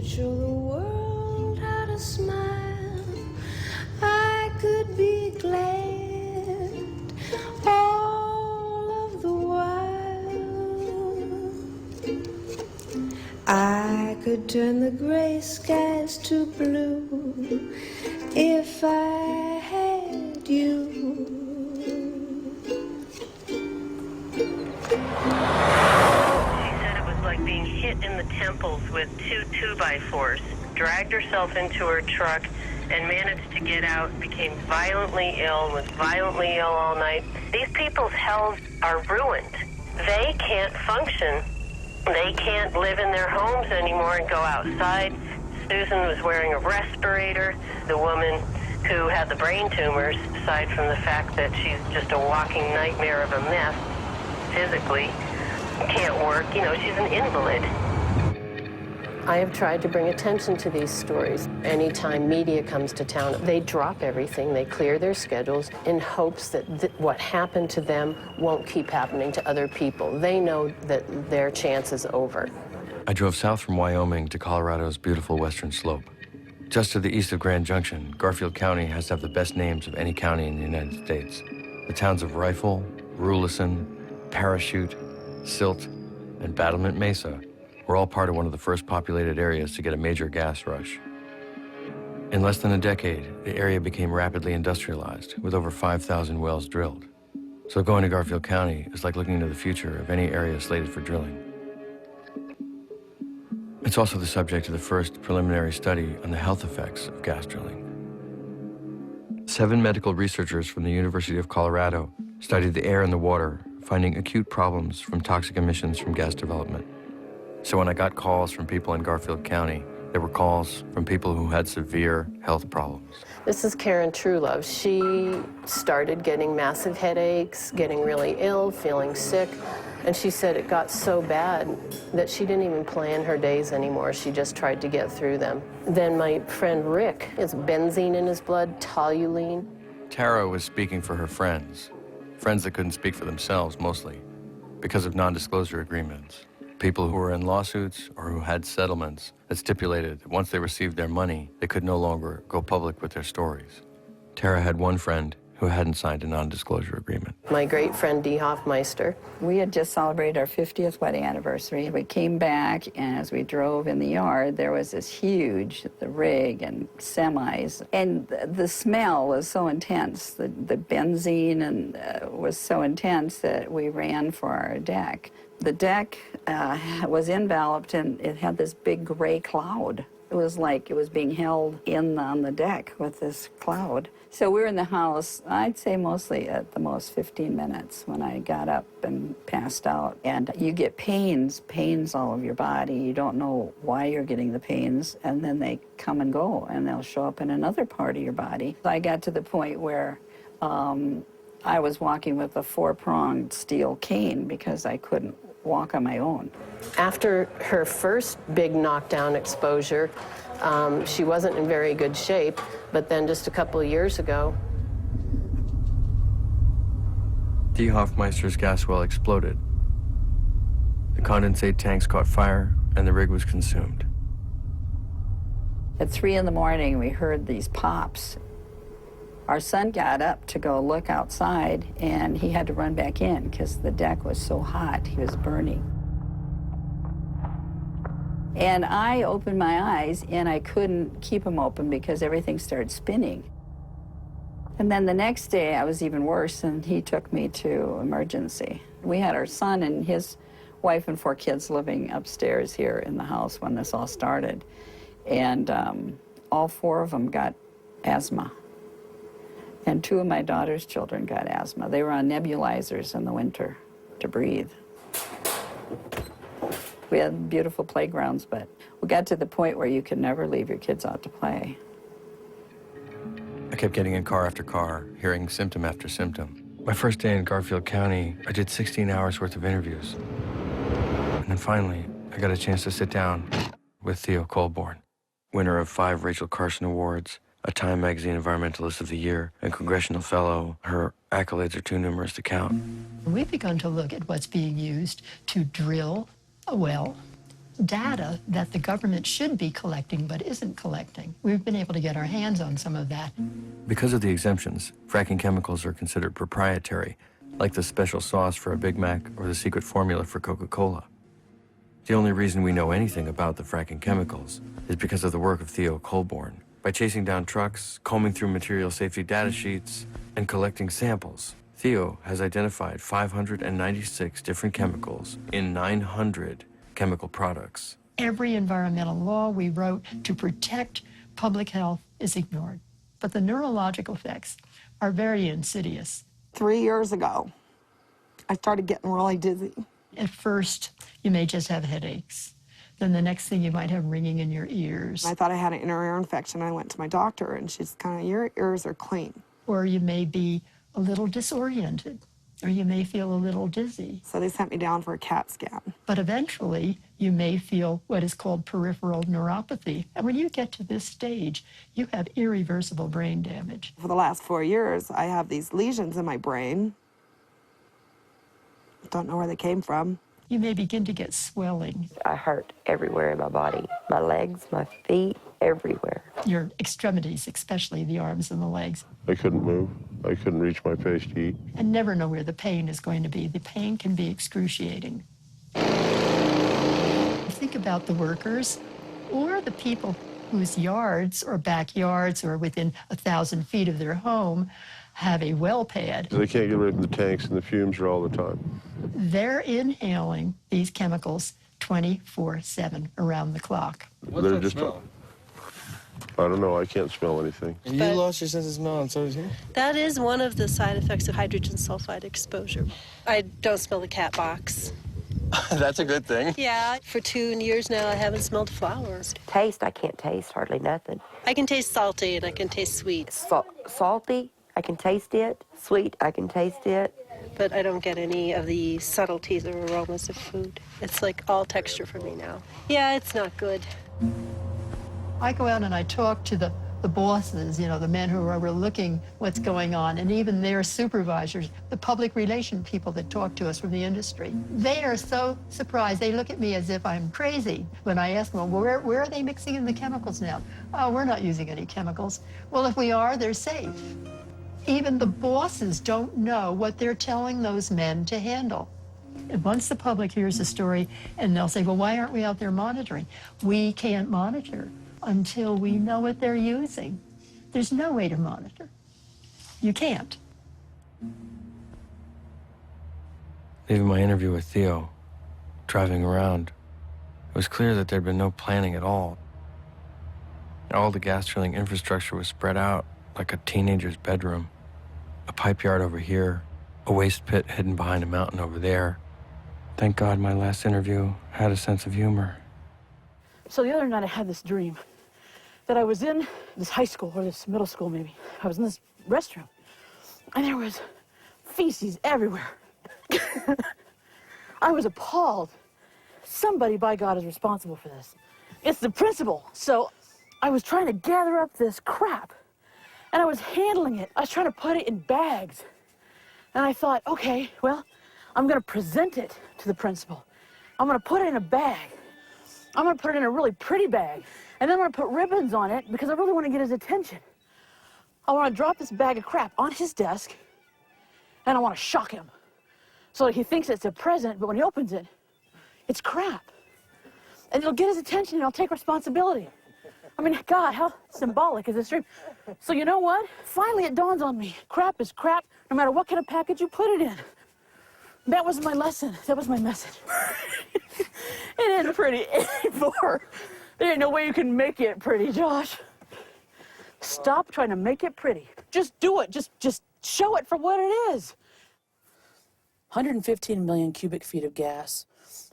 Show the world how to smile. I could be glad all of the while. I could turn the gray skies to blue if I had you. Like being hit in the temples with 2 2x4s, dragged herself into her truck and managed to get out, became violently ill, was violently ill all night. These people people's health are ruined. They can't function. They can't live in their homes anymore and go outside. Susan was wearing a respirator. The woman who had the brain tumors, aside from the fact that she's just a walking nightmare of a mess physically, can't work. You know, she's an invalid. I have tried to bring attention to these stories. Anytime media comes to town, they drop everything, they clear their schedules in hopes that what happened to them won't keep happening to other people. They know that their chance is over. I drove south from Wyoming to Colorado's beautiful western slope. Just to the east of Grand Junction, Garfield County has to have the best names of any county in the United States. The towns of Rifle, Rulison, Parachute, Silt, and Battlement Mesa were all part of one of the first populated areas to get a major gas rush. In less than a decade, the area became rapidly industrialized, with over 5,000 wells drilled. So going to Garfield County is like looking into the future of any area slated for drilling. It's also the subject of the first preliminary study on the health effects of gas drilling. 7 medical researchers from the University of Colorado studied the air and the water, finding acute problems from toxic emissions from gas development. So when I got calls from people in Garfield County, there were calls from people who had severe health problems. This is Karen Truelove. She started getting massive headaches, getting really ill, feeling sick, and she said it got so bad that she didn't even plan her days anymore. She just tried to get through them. Then my friend Rick has benzene in his blood, toluene. Tara was speaking for her friends that couldn't speak for themselves mostly, because of non-disclosure agreements. People who were in lawsuits or who had settlements that stipulated that once they received their money, they could no longer go public with their stories. Tara had one friend who hadn't signed a non-disclosure agreement. My great friend Dee Hoffmeister. We had just celebrated our 50th wedding anniversary. We came back, and as we drove in the yard, there was this huge, the rig and semis, and the smell was so intense. The benzene and was so intense that we ran for our deck. The deck was enveloped, and it had this big gray cloud. It was like it was being held in on the deck with this cloud. So we were in the house, I'd say mostly at the most 15 minutes when I got up and passed out. And you get pains all over your body. You don't know why you're getting the pains, and then they come and go, and they'll show up in another part of your body. I got to the point where I was walking with a 4-pronged steel cane because I couldn't walk on my own. After her first big knockdown exposure, she wasn't in very good shape, but then just a couple of years ago, Dee Hoffmeister's gas well exploded. The condensate tanks caught fire, and the rig was consumed. At 3 in the morning, we heard these pops. Our son got up to go look outside, and he had to run back in because the deck was so hot, he was burning. And I opened my eyes, and I couldn't keep them open because everything started spinning. And then the next day, I was even worse, and he took me to emergency. We had our son and his wife and 4 kids living upstairs here in the house when this all started. And all 4 of them got asthma. And 2 of my daughter's children got asthma. They were on nebulizers in the winter to breathe. We had beautiful playgrounds, but we got to the point where you could never leave your kids out to play. I kept getting in car after car, hearing symptom after symptom. My first day in Garfield County, I did 16 hours worth of interviews. And then finally, I got a chance to sit down with Theo Colborn, winner of 5 Rachel Carson Awards, a Time Magazine Environmentalist of the Year, and Congressional Fellow. Her accolades are too numerous to count. We've begun to look at what's being used to drill a well, data that the government should be collecting but isn't collecting. We've been able to get our hands on some of that. Because of the exemptions, fracking chemicals are considered proprietary, like the special sauce for a Big Mac or the secret formula for Coca-Cola. The only reason we know anything about the fracking chemicals is because of the work of Theo Colborn. By chasing down trucks, combing through material safety data sheets, and collecting samples, Theo has identified 596 different chemicals in 900 chemical products. Every environmental law we wrote to protect public health is ignored. But the neurological effects are very insidious. 3 years ago, I started getting really dizzy. At first, you may just have headaches. Then the next thing, you might have ringing in your ears. I thought I had an inner ear infection. I went to my doctor, and she's kind of, your ears are clean. Or you may be a little disoriented, or you may feel a little dizzy. So they sent me down for a CAT scan. But eventually, you may feel what is called peripheral neuropathy. And when you get to this stage, you have irreversible brain damage. For the last 4 years, I have these lesions in my brain. Don't know where they came from. You may begin to get swelling. I hurt everywhere in my body. My legs, my feet, everywhere. Your extremities, especially the arms and the legs. I couldn't move. I couldn't reach my face to eat. And never know where the pain is going to be. The pain can be excruciating. Think about the workers or the people whose yards or backyards or within 1,000 feet of their home have a well pad. They can't get away from the tanks, and the fumes are all the time. They're inhaling these chemicals 24/7 around the clock. What's that smell? I don't know. I can't smell anything. And you lost your sense of smell, and so did he? That is one of the side effects of hydrogen sulfide exposure. I don't smell the cat box. That's a good thing. Yeah, for 2 years now, I haven't smelled flowers. Taste, I can't taste hardly nothing. I can taste salty and I can taste sweet. Salty, I can taste it. Sweet, I can taste it. But I don't get any of the subtleties or aromas of food. It's like all texture for me now. Yeah, it's not good. I go out and I talk to the bosses, you know, the men who are overlooking what's going on, and even their supervisors, the public relation people that talk to us from the industry. They are so surprised. They look at me as if I'm crazy when I ask them, well, where are they mixing in the chemicals now? Oh, we're not using any chemicals. Well, if we are, they're safe. Even the bosses don't know what they're telling those men to handle. And once the public hears the story, and they'll say, well, why aren't we out there monitoring? We can't monitor until we know what they're using. There's no way to monitor. You can't. Leaving my interview with Theo, driving around, it was clear that there'd been no planning at all. All the gas drilling infrastructure was spread out like a teenager's bedroom. A pipe yard over here, a waste pit hidden behind a mountain over there. Thank God my last interview had a sense of humor. So the other night I had this dream that I was in this high school, or this middle school maybe. I was in this restroom, and there was feces everywhere. I was appalled. Somebody, by God, is responsible for this. It's the principal. So I was trying to gather up this crap, and I was handling it. I was trying to put it in bags. And I thought, okay, well, I'm gonna present it to the principal. I'm gonna put it in a bag. I'm gonna put it in a really pretty bag. And then I'm gonna put ribbons on it because I really wanna get his attention. I wanna drop this bag of crap on his desk, and I wanna shock him. So he thinks it's a present, but when he opens it, it's crap. And it'll get his attention and I'll take responsibility. I mean, God, how symbolic is this dream? So you know what? Finally it dawns on me. Crap is crap, no matter what kind of package you put it in. That was my lesson. That was my message. It ain't pretty anymore. There ain't no way you can make it pretty, Josh. Stop trying to make it pretty. Just do it. Just show it for what it is. 115 million cubic feet of gas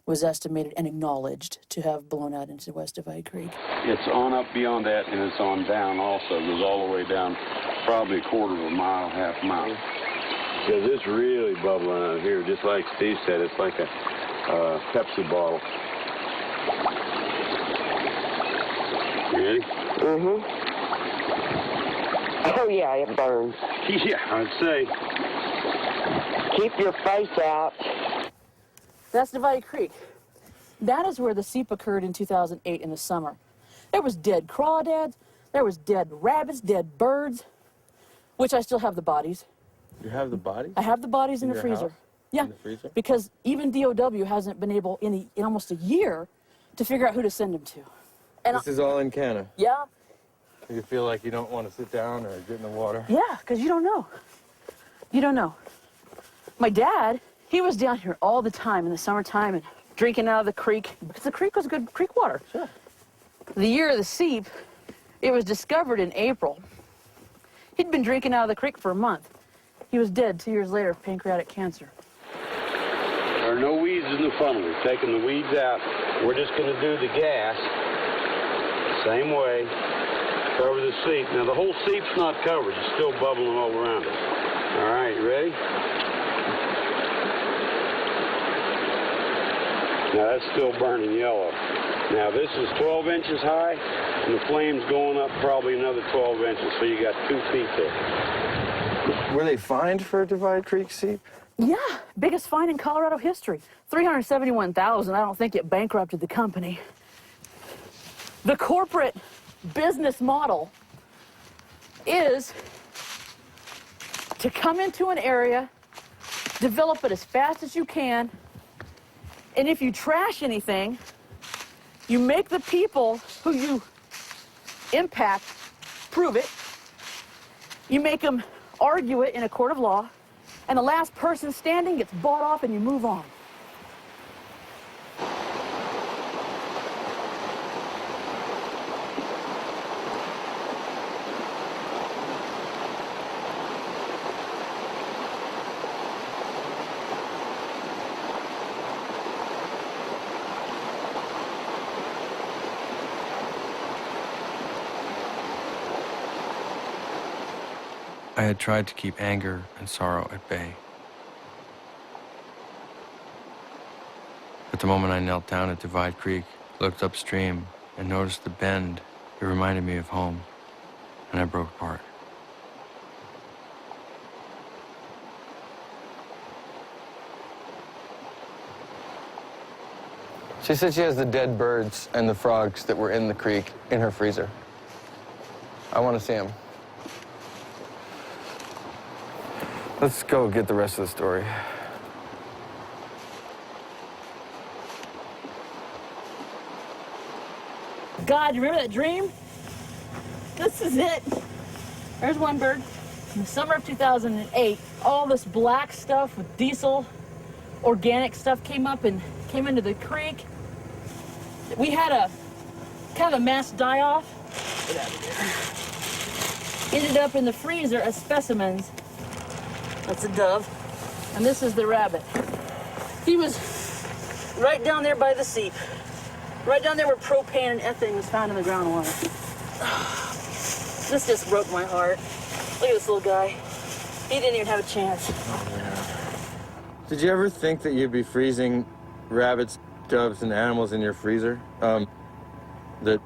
was estimated and acknowledged to have blown out into West Divide Creek. It's on up beyond that, and it's on down also. It goes all the way down, probably a quarter of a mile, half a mile. Because it's really bubbling out here, just like Steve said. It's like a Pepsi bottle. You ready? Mm-hmm. Oh, yeah, it burns. Yeah, I'd say. Keep your face out. That's Divide Creek. That is where the seep occurred in 2008 in the summer. There was dead crawdads, there was dead rabbits, dead birds, which I still have the bodies. You have the bodies? I have the bodies in the freezer. House? Yeah, in the freezer? because even DOW hasn't been able in almost a year to figure out who to send them to. And this is all in Canada? Yeah. You feel like you don't want to sit down or get in the water? Yeah, because you don't know. You don't know. My dad, he was down here all the time in the summertime and drinking out of the creek, because the creek was good creek water. Sure. The year of the seep, it was discovered in April. He'd been drinking out of the creek for a month. He was dead 2 years later of pancreatic cancer. are no weeds in the funnel. We've taken the weeds out. We're just going to do the gas same way. Cover the seep. Now, the whole seep's not covered. It's still bubbling all around it. All right, you ready? Now, that's still burning yellow. Now, this is 12 inches high, and the flame's going up probably another 12 inches, so you got 2 feet there. Were they fined for Divide Creek seep? Yeah, biggest fine in Colorado history. $371,000. I don't think it bankrupted the company. The corporate business model is to come into an area, develop it as fast as you can, and if you trash anything, you make the people who you impact prove it. You make them argue it in a court of law, and the last person standing gets bought off and you move on. I had tried to keep anger and sorrow at bay. But the moment I knelt down at Divide Creek, looked upstream, and noticed the bend, it reminded me of home, and I broke apart. She said she has the dead birds and the frogs that were in the creek in her freezer. I want to see them. Let's go get the rest of the story. God, you remember that dream? This is it. There's one bird. In the summer of 2008, all this black stuff with diesel, organic stuff came up and came into the creek. We had a kind of a mass die-off. Ended up in the freezer as specimens. That's a dove, and this is the rabbit. He was right down there by the seep, right down there where propane and ethane was found in the groundwater. This just broke my heart. Look at this little guy. He didn't even have a chance. Did you ever think that you'd be freezing rabbits, doves, and animals in your freezer? That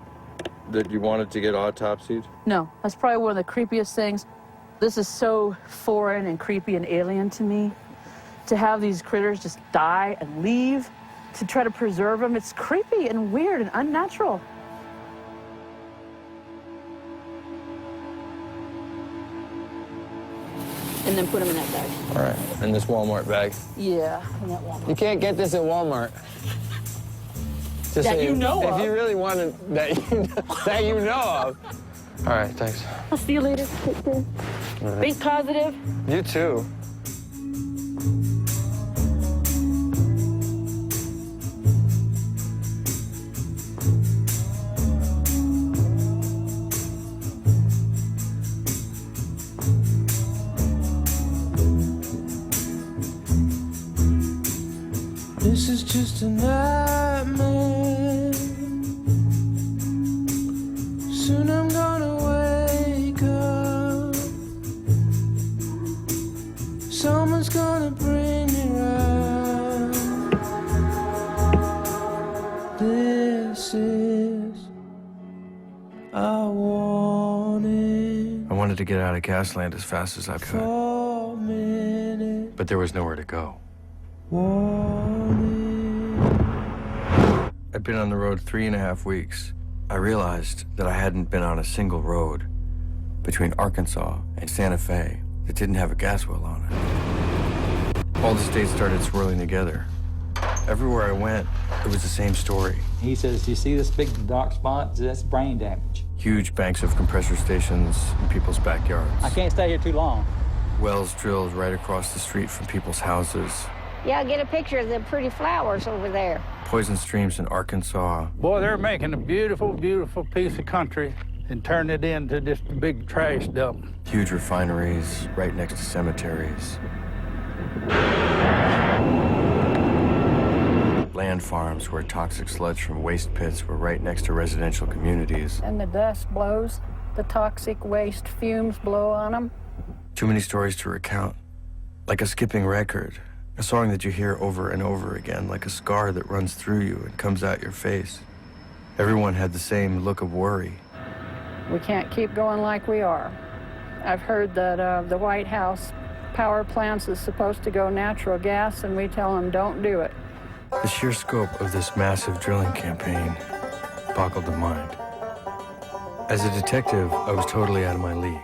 you wanted to get autopsied? No, that's probably one of the creepiest things. This is so foreign and creepy and alien to me. To have these critters just die and leave, to try to preserve them, it's creepy and weird and unnatural. And then put them in that bag. All right, in this Walmart bag. Yeah, in that Walmart. You can't get this at Walmart. Just That you know of. If you really wanted that you know of. All right, thanks. I'll see you later. Take care. All right. Think positive. You too. This is just a nightmare. Soon I'm gonna wake up. Someone's gonna bring me round. This is I want it. I wanted to get out of GasLand as fast as I could, 4 minutes. but there was nowhere to go. I'd been on the road 3.5 weeks. I realized that I hadn't been on a single road between Arkansas and Santa Fe that didn't have a gas well on it. All the states started swirling together. Everywhere I went, it was the same story. He says, you see this big dark spot? That's brain damage. Huge banks of compressor stations in people's backyards. I can't stay here too long. Wells drilled right across the street from people's houses. Yeah, get a picture of the pretty flowers over there. Poison streams in Arkansas. Boy, they're making a beautiful, beautiful piece of country and turning it into just a big trash dump. Huge refineries, right next to cemeteries. sand farms where toxic sludge from waste pits were right next to residential communities. And the dust blows, the toxic waste fumes blow on them. Too many stories to recount. Like a skipping record, a song that you hear over and over again, like a scar that runs through you and comes out your face. Everyone had the same look of worry. We can't keep going like we are. I've heard that the White House power plants is supposed to go natural gas, and we tell them don't do it. The sheer scope of this massive drilling campaign boggled the mind. As a detective, I was totally out of my league.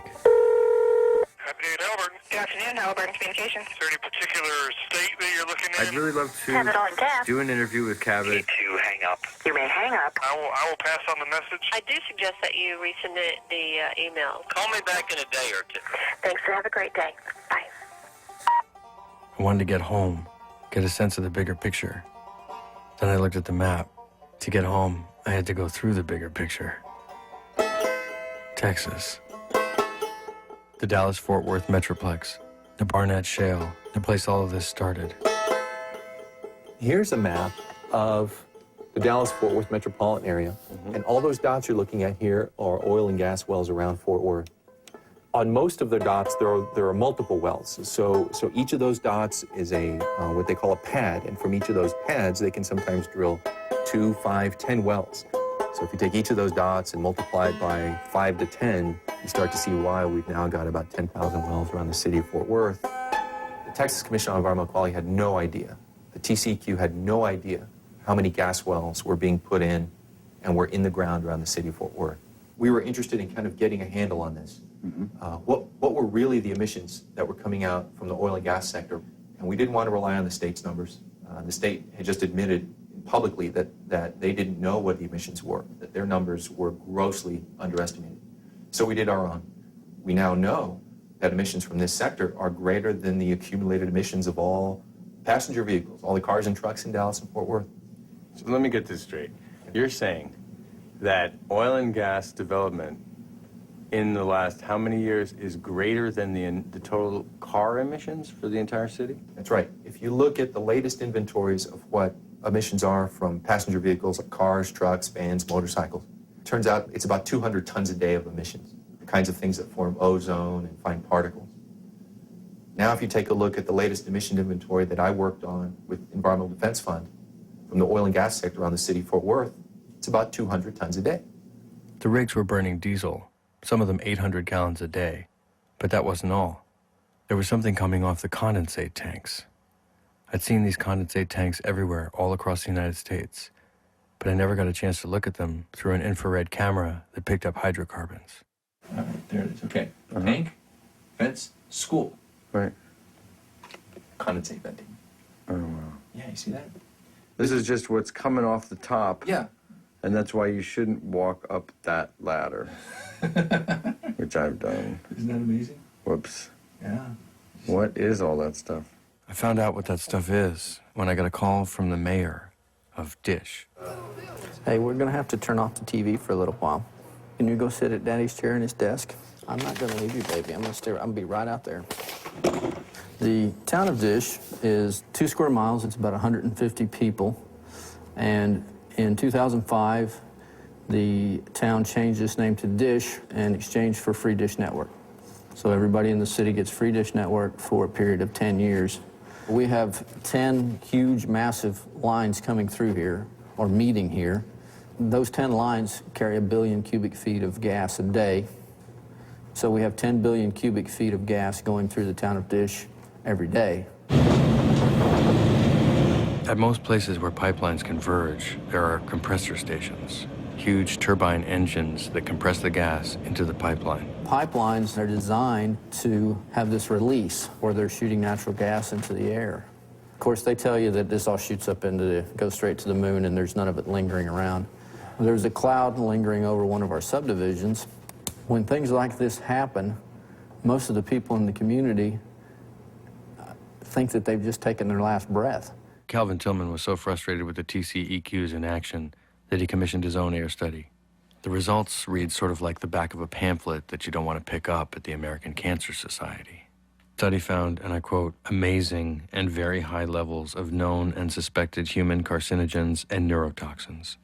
Good afternoon, Halliburton Communications. Is there any particular state that you're looking at? I'd really love to do an interview with Cabot. Need to hang up. You may hang up. I will pass on the message. I do suggest that you resubmit the email. Call me back in a day or two. Thanks, and have a great day. Bye. I wanted to get home, get a sense of the bigger picture. Then I looked at the map. To get home, I had to go through the bigger picture. Texas. The Dallas-Fort Worth Metroplex. The Barnett Shale. The place all of this started. Here's a map of the Dallas-Fort Worth metropolitan area. And all those dots you're looking at here are oil and gas wells around Fort Worth. On most of the dots, there are multiple wells. So each of those dots is a what they call a pad, and from each of those pads, they can sometimes drill 2, 5, 10 wells. So if you take each of those dots and multiply it by 5 to 10, you start to see why we've now got about 10,000 wells around the city of Fort Worth. The Texas Commission on Environmental Quality had no idea. The TCEQ had no idea how many gas wells were being put in and were in the ground around the city of Fort Worth. We were interested in kind of getting a handle on this. What were really the emissions that were coming out from the oil and gas sector? And we didn't want to rely on the state's numbers. The state had just admitted publicly that they didn't know what the emissions were, that their numbers were grossly underestimated. So we did our own. We now know that emissions from this sector are greater than the accumulated emissions of all passenger vehicles, all the cars and trucks in Dallas and Fort Worth. So let me get this straight. You're saying that oil and gas development in the last how many years is greater than the total car emissions for the entire city? That's right. If you look at the latest inventories of what emissions are from passenger vehicles like cars, trucks, vans, motorcycles, it turns out it's about 200 tons a day of emissions, the kinds of things that form ozone and fine particles. Now if you take a look at the latest emission inventory that I worked on with Environmental Defense Fund from the oil and gas sector around the city of Fort Worth, it's about 200 tons a day. The rigs were burning diesel, some of them 800 gallons a day. But that wasn't all. There was something coming off the condensate tanks. I'd seen these condensate tanks everywhere, all across the United States, but I never got a chance to look at them through an infrared camera that picked up hydrocarbons. All right, there it is. Okay. Tank, vents, school. Right. Condensate venting. Oh, wow. Yeah, you see that? This is just what's coming off the top. Yeah. And that's why you shouldn't walk up that ladder, which I've done. Isn't that amazing? Whoops. Yeah. What is all that stuff? I found out what that stuff is when I got a call from the mayor of Dish. Hey, we're gonna have to turn off the TV for a little while. Can you go sit at Daddy's chair in his desk? I'm not gonna leave you, baby. I'm gonna be right out there. The town of Dish is 2 square miles. It's about 150 people. And in 2005, the town changed its name to Dish in exchange for Free Dish Network. So everybody in the city gets Free Dish Network for a period of 10 years. We have 10 huge, massive lines coming through here, or meeting here. Those 10 lines carry 1 billion cubic feet of gas a day. So we have 10 billion cubic feet of gas going through the town of Dish every day. At most places where pipelines converge, there are compressor stations, huge turbine engines that compress the gas into the pipeline. Pipelines are designed to have this release where they're shooting natural gas into the air. Of course, they tell you that this all shoots up goes straight to the moon and there's none of it lingering around. There's a cloud lingering over one of our subdivisions. When things like this happen, most of the people in the community think that they've just taken their last breath. Calvin Tillman was so frustrated with the TCEQs in action that he commissioned his own air study. The results read sort of like the back of a pamphlet that you don't want to pick up at the American Cancer Society. study found, and I quote, amazing and very high levels of known and suspected human carcinogens and neurotoxins.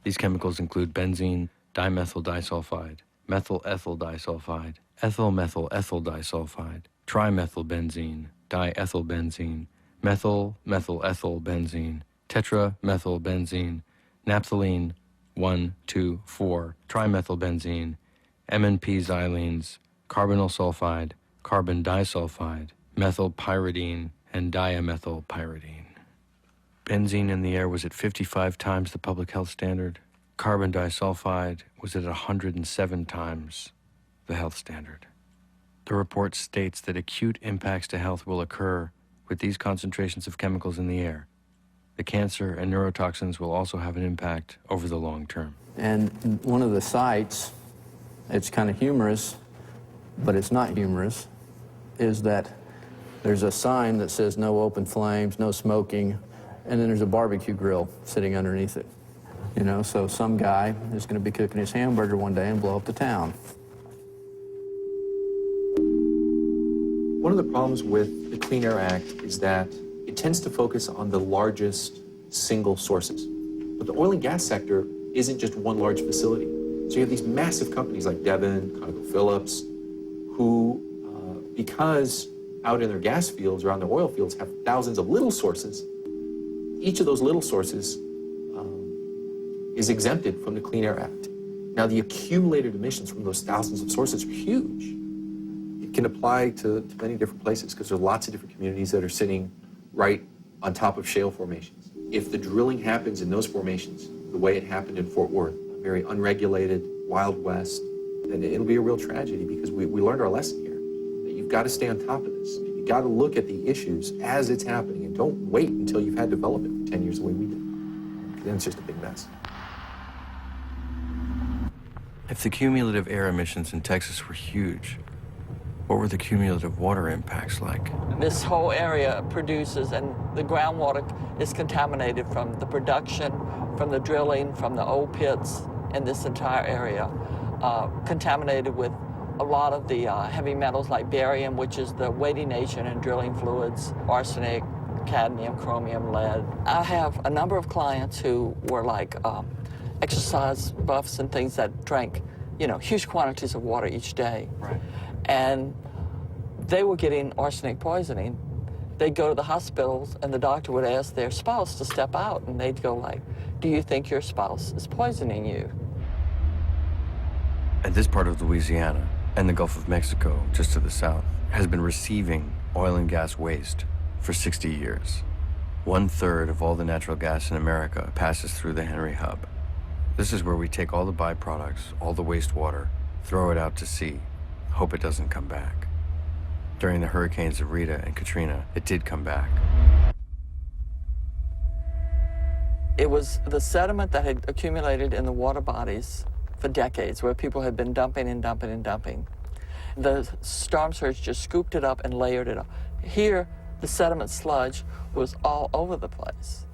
These chemicals include benzene, dimethyl disulfide, methyl ethyl disulfide, ethyl methyl ethyl disulfide, trimethylbenzene, diethylbenzene, methyl methyl ethyl benzene, tetramethylbenzene, naphthalene 1,2,4, trimethylbenzene, MNP xylenes, carbonyl sulfide, carbon disulfide, methylpyridine, and diamethylpyridine. Benzene in the air was at 55 times the public health standard. Carbon disulfide was at 107 times the health standard. The report states that acute impacts to health will occur with these concentrations of chemicals in the air. The cancer and neurotoxins will also have an impact over the long term. And one of the sites, it's kind of humorous, but it's not humorous, is that there's a sign that says no open flames, no smoking, and then there's a barbecue grill sitting underneath it. You know, so some guy is going to be cooking his hamburger one day and blow up the town. One of the problems with the Clean Air Act is that it tends to focus on the largest single sources. But the oil and gas sector isn't just one large facility. So you have these massive companies like Devon, ConocoPhillips, who, because out in their gas fields or on their oil fields have thousands of little sources, each of those little sources is exempted from the Clean Air Act. Now, the accumulated emissions from those thousands of sources are huge. It can apply to many different places because there are lots of different communities that are sitting right on top of shale formations. If the drilling happens in those formations the way it happened in Fort Worth, a very unregulated, Wild West, then it'll be a real tragedy because we learned our lesson here, that you've got to stay on top of this. You've got to look at the issues as it's happening and don't wait until you've had development for 10 years the way we did. Then it's just a big mess. If the cumulative air emissions in Texas were huge, what were the cumulative water impacts like? This whole area produces, and the groundwater is contaminated from the production, from the drilling, from the old pits in this entire area, contaminated with a lot of the heavy metals like barium, which is the weighting agent in drilling fluids, arsenic, cadmium, chromium, lead. I have a number of clients who were like exercise buffs and things that drank, you know, huge quantities of water each day. Right. And they were getting arsenic poisoning. They'd go to the hospitals and the doctor would ask their spouse to step out and they'd go like, do you think your spouse is poisoning you? And this part of Louisiana and the Gulf of Mexico, just to the south, has been receiving oil and gas waste for 60 years. 1/3 of all the natural gas in America passes through the Henry Hub. This is where we take all the byproducts, all the wastewater, throw it out to sea, hope it doesn't come back. During the hurricanes of Rita and Katrina, it did come back. It was the sediment that had accumulated in the water bodies for decades, where people had been dumping and dumping and dumping. The storm surge just scooped it up and layered it up. Here, the sediment sludge was all over the place,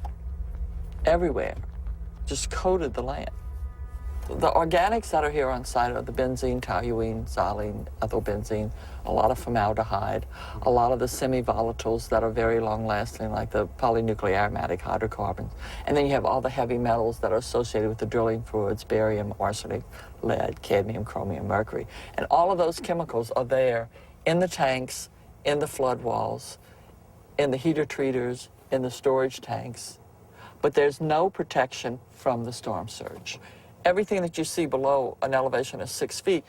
everywhere, just coated the land. The organics that are here on site are the benzene, toluene, xylene, ethylbenzene, a lot of formaldehyde, a lot of the semi-volatiles that are very long-lasting, like the polynuclear aromatic hydrocarbons. And then you have all the heavy metals that are associated with the drilling fluids, barium, arsenic, lead, cadmium, chromium, mercury. And all of those chemicals are there in the tanks, in the flood walls, in the heater treaters, in the storage tanks. But there's no protection from the storm surge. Everything that you see below an elevation of 6 feet,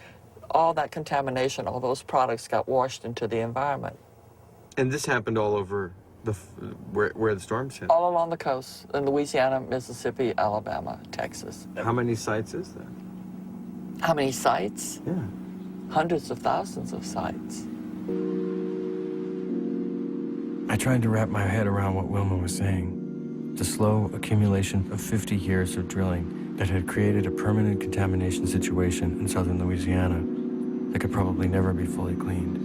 all that contamination, all those products got washed into the environment. And this happened all over where the storms hit? All along the coast, in Louisiana, Mississippi, Alabama, Texas. How many sites is there? How many sites? Yeah. Hundreds of thousands of sites. I tried to wrap my head around what Wilma was saying. The slow accumulation of 50 years of drilling that had created a permanent contamination situation in southern Louisiana that could probably never be fully cleaned.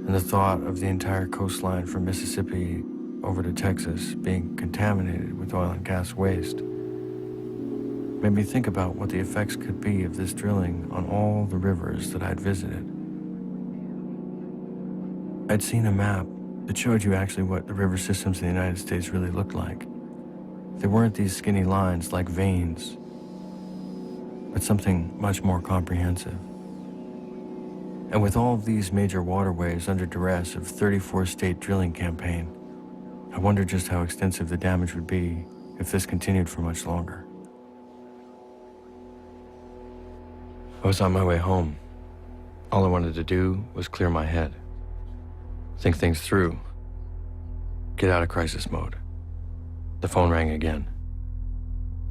And the thought of the entire coastline from Mississippi over to Texas being contaminated with oil and gas waste made me think about what the effects could be of this drilling on all the rivers that I'd visited. I'd seen a map that showed you actually what the river systems in the United States really looked like. They weren't these skinny lines like veins, but something much more comprehensive. And with all of these major waterways under duress of 34-state drilling campaign, I wondered just how extensive the damage would be if this continued for much longer. I was on my way home. All I wanted to do was clear my head, think things through, get out of crisis mode. The phone rang again.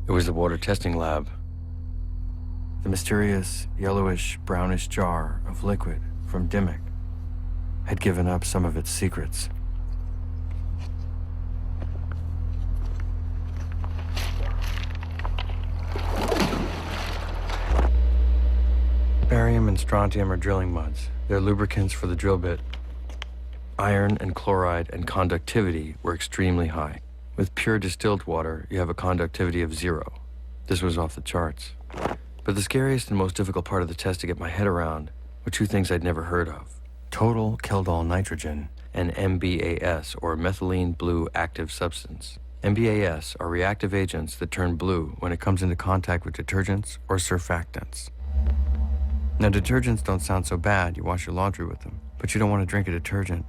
It was the water testing lab. The mysterious yellowish, brownish jar of liquid from Dimmock had given up some of its secrets. Barium and strontium are drilling muds. They're lubricants for the drill bit. Iron and chloride and conductivity were extremely high. With pure distilled water, you have a conductivity of 0. This was off the charts. But the scariest and most difficult part of the test to get my head around were two things I'd never heard of: total Kjeldahl nitrogen and MBAS, or methylene blue active substance. MBAS are reactive agents that turn blue when it comes into contact with detergents or surfactants. Now, detergents don't sound so bad. You wash your laundry with them, but you don't want to drink a detergent.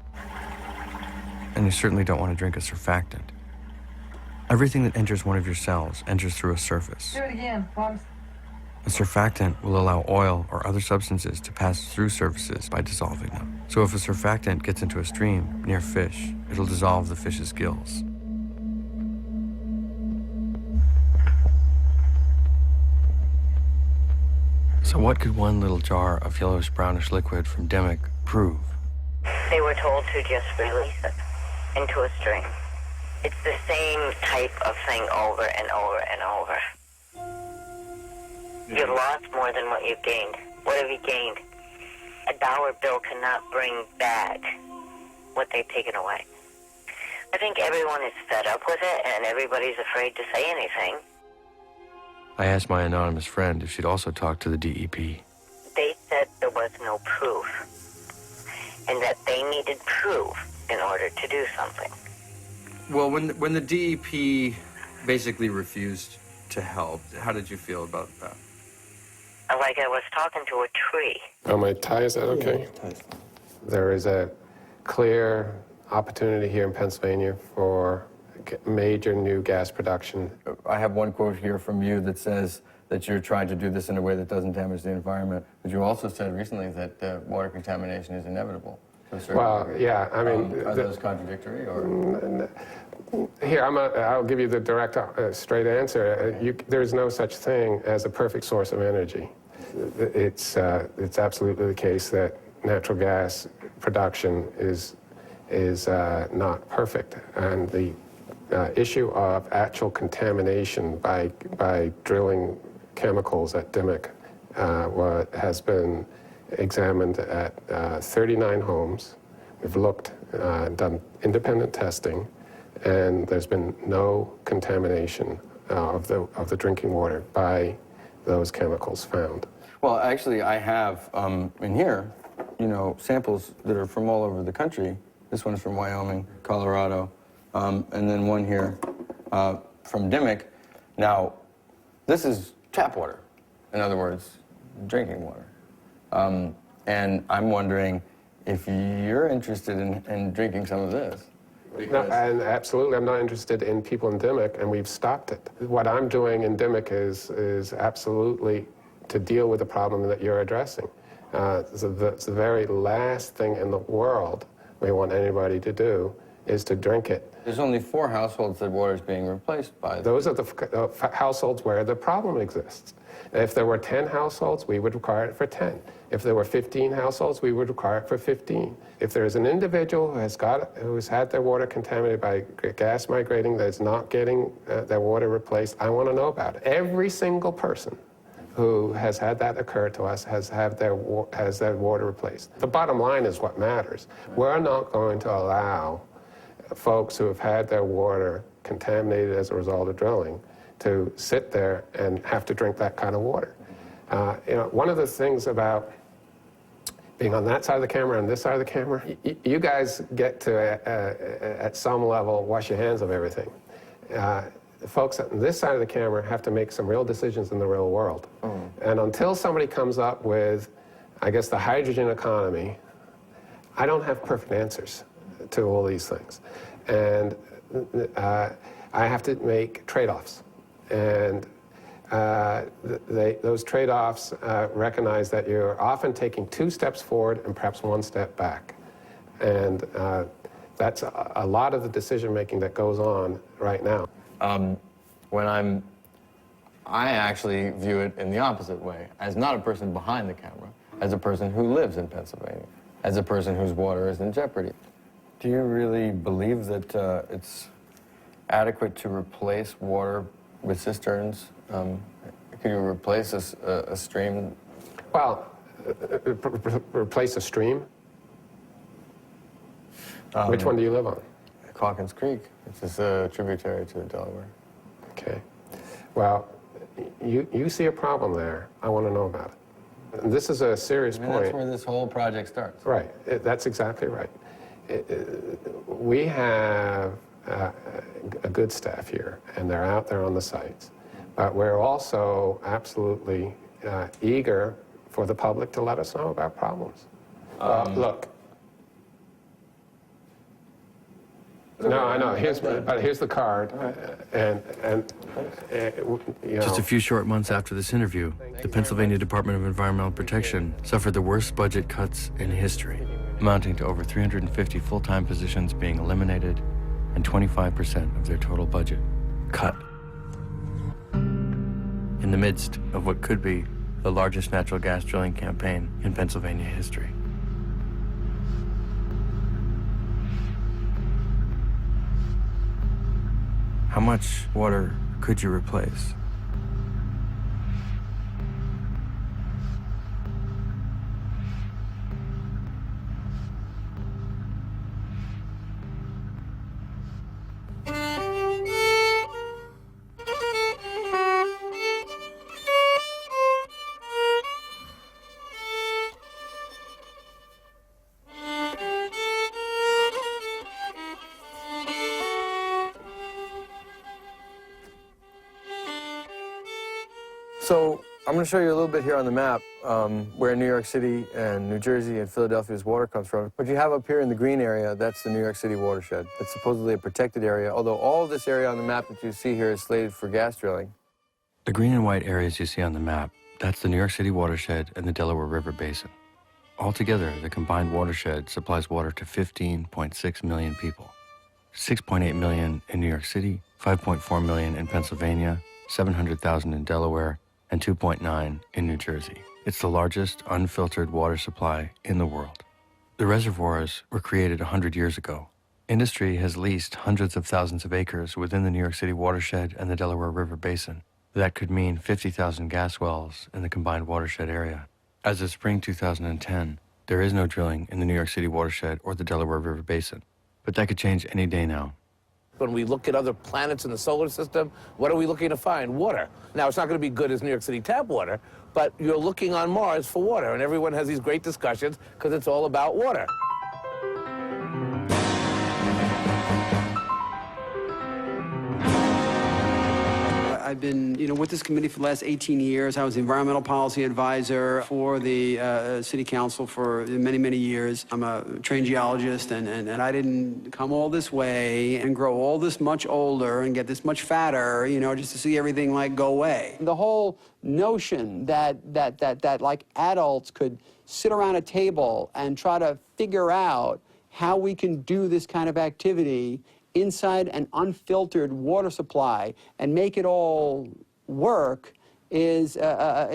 And you certainly don't want to drink a surfactant. Everything that enters one of your cells enters through a surface. Do it again, Bobs. A surfactant will allow oil or other substances to pass through surfaces by dissolving them. So if a surfactant gets into a stream near fish, it'll dissolve the fish's gills. So what could one little jar of yellowish-brownish liquid from Dimmock prove? They were told to just release it into a stream. It's the same type of thing over and over and over. You've lost more than what you've gained. What have you gained? A dollar bill cannot bring back what they've taken away. I think everyone is fed up with it, and everybody's afraid to say anything. I asked my anonymous friend if she'd also talked to the DEP. They said there was no proof, and that they needed proof in order to do something. Well, when the DEP basically refused to help, how did you feel about that? Like I was talking to a tree. Oh, my tie, is that okay? Yeah, there is a clear opportunity here in Pennsylvania for major new gas production. I have one quote here from you that says that you're trying to do this in a way that doesn't damage the environment. But you also said recently that water contamination is inevitable. Well, yeah, I mean... are those contradictory, or...? Here, I'll give you the direct, straight answer. There's no such thing as a perfect source of energy. It's absolutely the case that natural gas production is not perfect. And the issue of actual contamination by drilling chemicals at Dimmock has been examined at 39 homes. We've looked, done independent testing, and there's been no contamination of the drinking water by those chemicals found. Well, actually, I have in here, samples that are from all over the country. This one's from Wyoming, Colorado, and then one here from Dimmock. Now, this is tap water. In other words, drinking water. And I'm wondering if you're interested in drinking some of this. No, and absolutely, I'm not interested in people in Dimmock, and we've stopped it. What I'm doing in Dimmock is absolutely to deal with the problem that you're addressing. It's the very last thing in the world we want anybody to do is to drink it. There's only 4 households that water is being replaced by. Those are the households where the problem exists. If there were 10 households, we would require it for 10. If there were 15 households, we would require it for 15. If there is an individual who's had their water contaminated by gas migrating that's not getting their water replaced, I want to know about it. Every single person who has had that occur to us has their water replaced. The bottom line is what matters. We're not going to allow folks who have had their water contaminated as a result of drilling to sit there and have to drink that kind of water. One of the things about being on that side of the camera and this side of the camera, you guys get to, at some level, wash your hands of everything. The folks on this side of the camera have to make some real decisions in the real world. And until somebody comes up with, I guess, the hydrogen economy, I don't have perfect answers to all these things. And I have to make trade-offs. And those trade-offs recognize that you're often taking 2 steps forward and perhaps 1 step back. And that's a lot of the decision-making that goes on right now. I actually view it in the opposite way, as not a person behind the camera, as a person who lives in Pennsylvania, as a person whose water is in jeopardy. Do you really believe that it's adequate to replace water with cisterns? Can you replace a stream? Well, replace a stream? Which one do you live on? Calkins Creek, which is a tributary to the Delaware. Okay. Well, you see a problem there. I want to know about it. And this is a serious point. That's where this whole project starts. Right. That's exactly right. We have a good staff here, and they're out there on the sites. But we're also absolutely eager for the public to let us know about problems. Look. No, I know. Here's the card, and you know. Just a few short months after this interview, the Pennsylvania Department of Environmental Protection suffered the worst budget cuts in history, amounting to over 350 full-time positions being eliminated and 25% of their total budget cut. In the midst of what could be the largest natural gas drilling campaign in Pennsylvania history. How much water could you replace? So I'm going to show you a little bit here on the map where New York City and New Jersey and Philadelphia's water comes from. What you have up here in the green area, that's the New York City watershed. It's supposedly a protected area, although all of this area on the map that you see here is slated for gas drilling. The green and white areas you see on the map, that's the New York City watershed and the Delaware River Basin. Altogether, the combined watershed supplies water to 15.6 million people. 6.8 million in New York City, 5.4 million in Pennsylvania, 700,000 in Delaware, and 2.9 in New Jersey. It's the largest unfiltered water supply in the world. The reservoirs were created 100 years ago. Industry has leased hundreds of thousands of acres within the New York City watershed and the Delaware River Basin. That could mean 50,000 gas wells in the combined watershed area. As of spring 2010, there is no drilling in the New York City watershed or the Delaware River Basin. But that could change any day now. When we look at other planets in the solar system, what are we looking to find? Water. Now, it's not going to be good as New York City tap water, but you're looking on Mars for water, and everyone has these great discussions because it's all about water. I've been, with this committee for the last 18 years. I was the environmental policy advisor for the city council for many, many years. I'm a trained geologist, and I didn't come all this way and grow all this much older and get this much fatter, just to see everything go away. The whole notion that like adults could sit around a table and try to figure out how we can do this kind of activity inside an unfiltered water supply and make it all work is How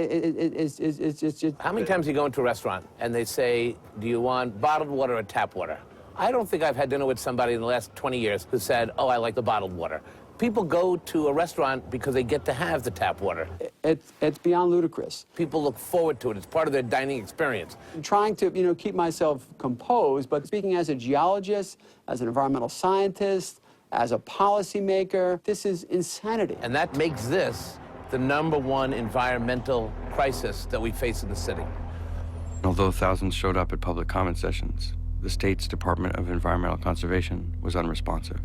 many times do you go into a restaurant and they say, do you want bottled water or tap water? I don't think I've had dinner with somebody in the last 20 years who said, oh, I like the bottled water. People go to a restaurant because they get to have the tap water. It's beyond ludicrous. People look forward to it. It's part of their dining experience. I'm trying to, keep myself composed, but speaking as a geologist, as an environmental scientist, as a policymaker, this is insanity. And that makes this the #1 environmental crisis that we face in the city. Although thousands showed up at public comment sessions, the state's Department of Environmental Conservation was unresponsive.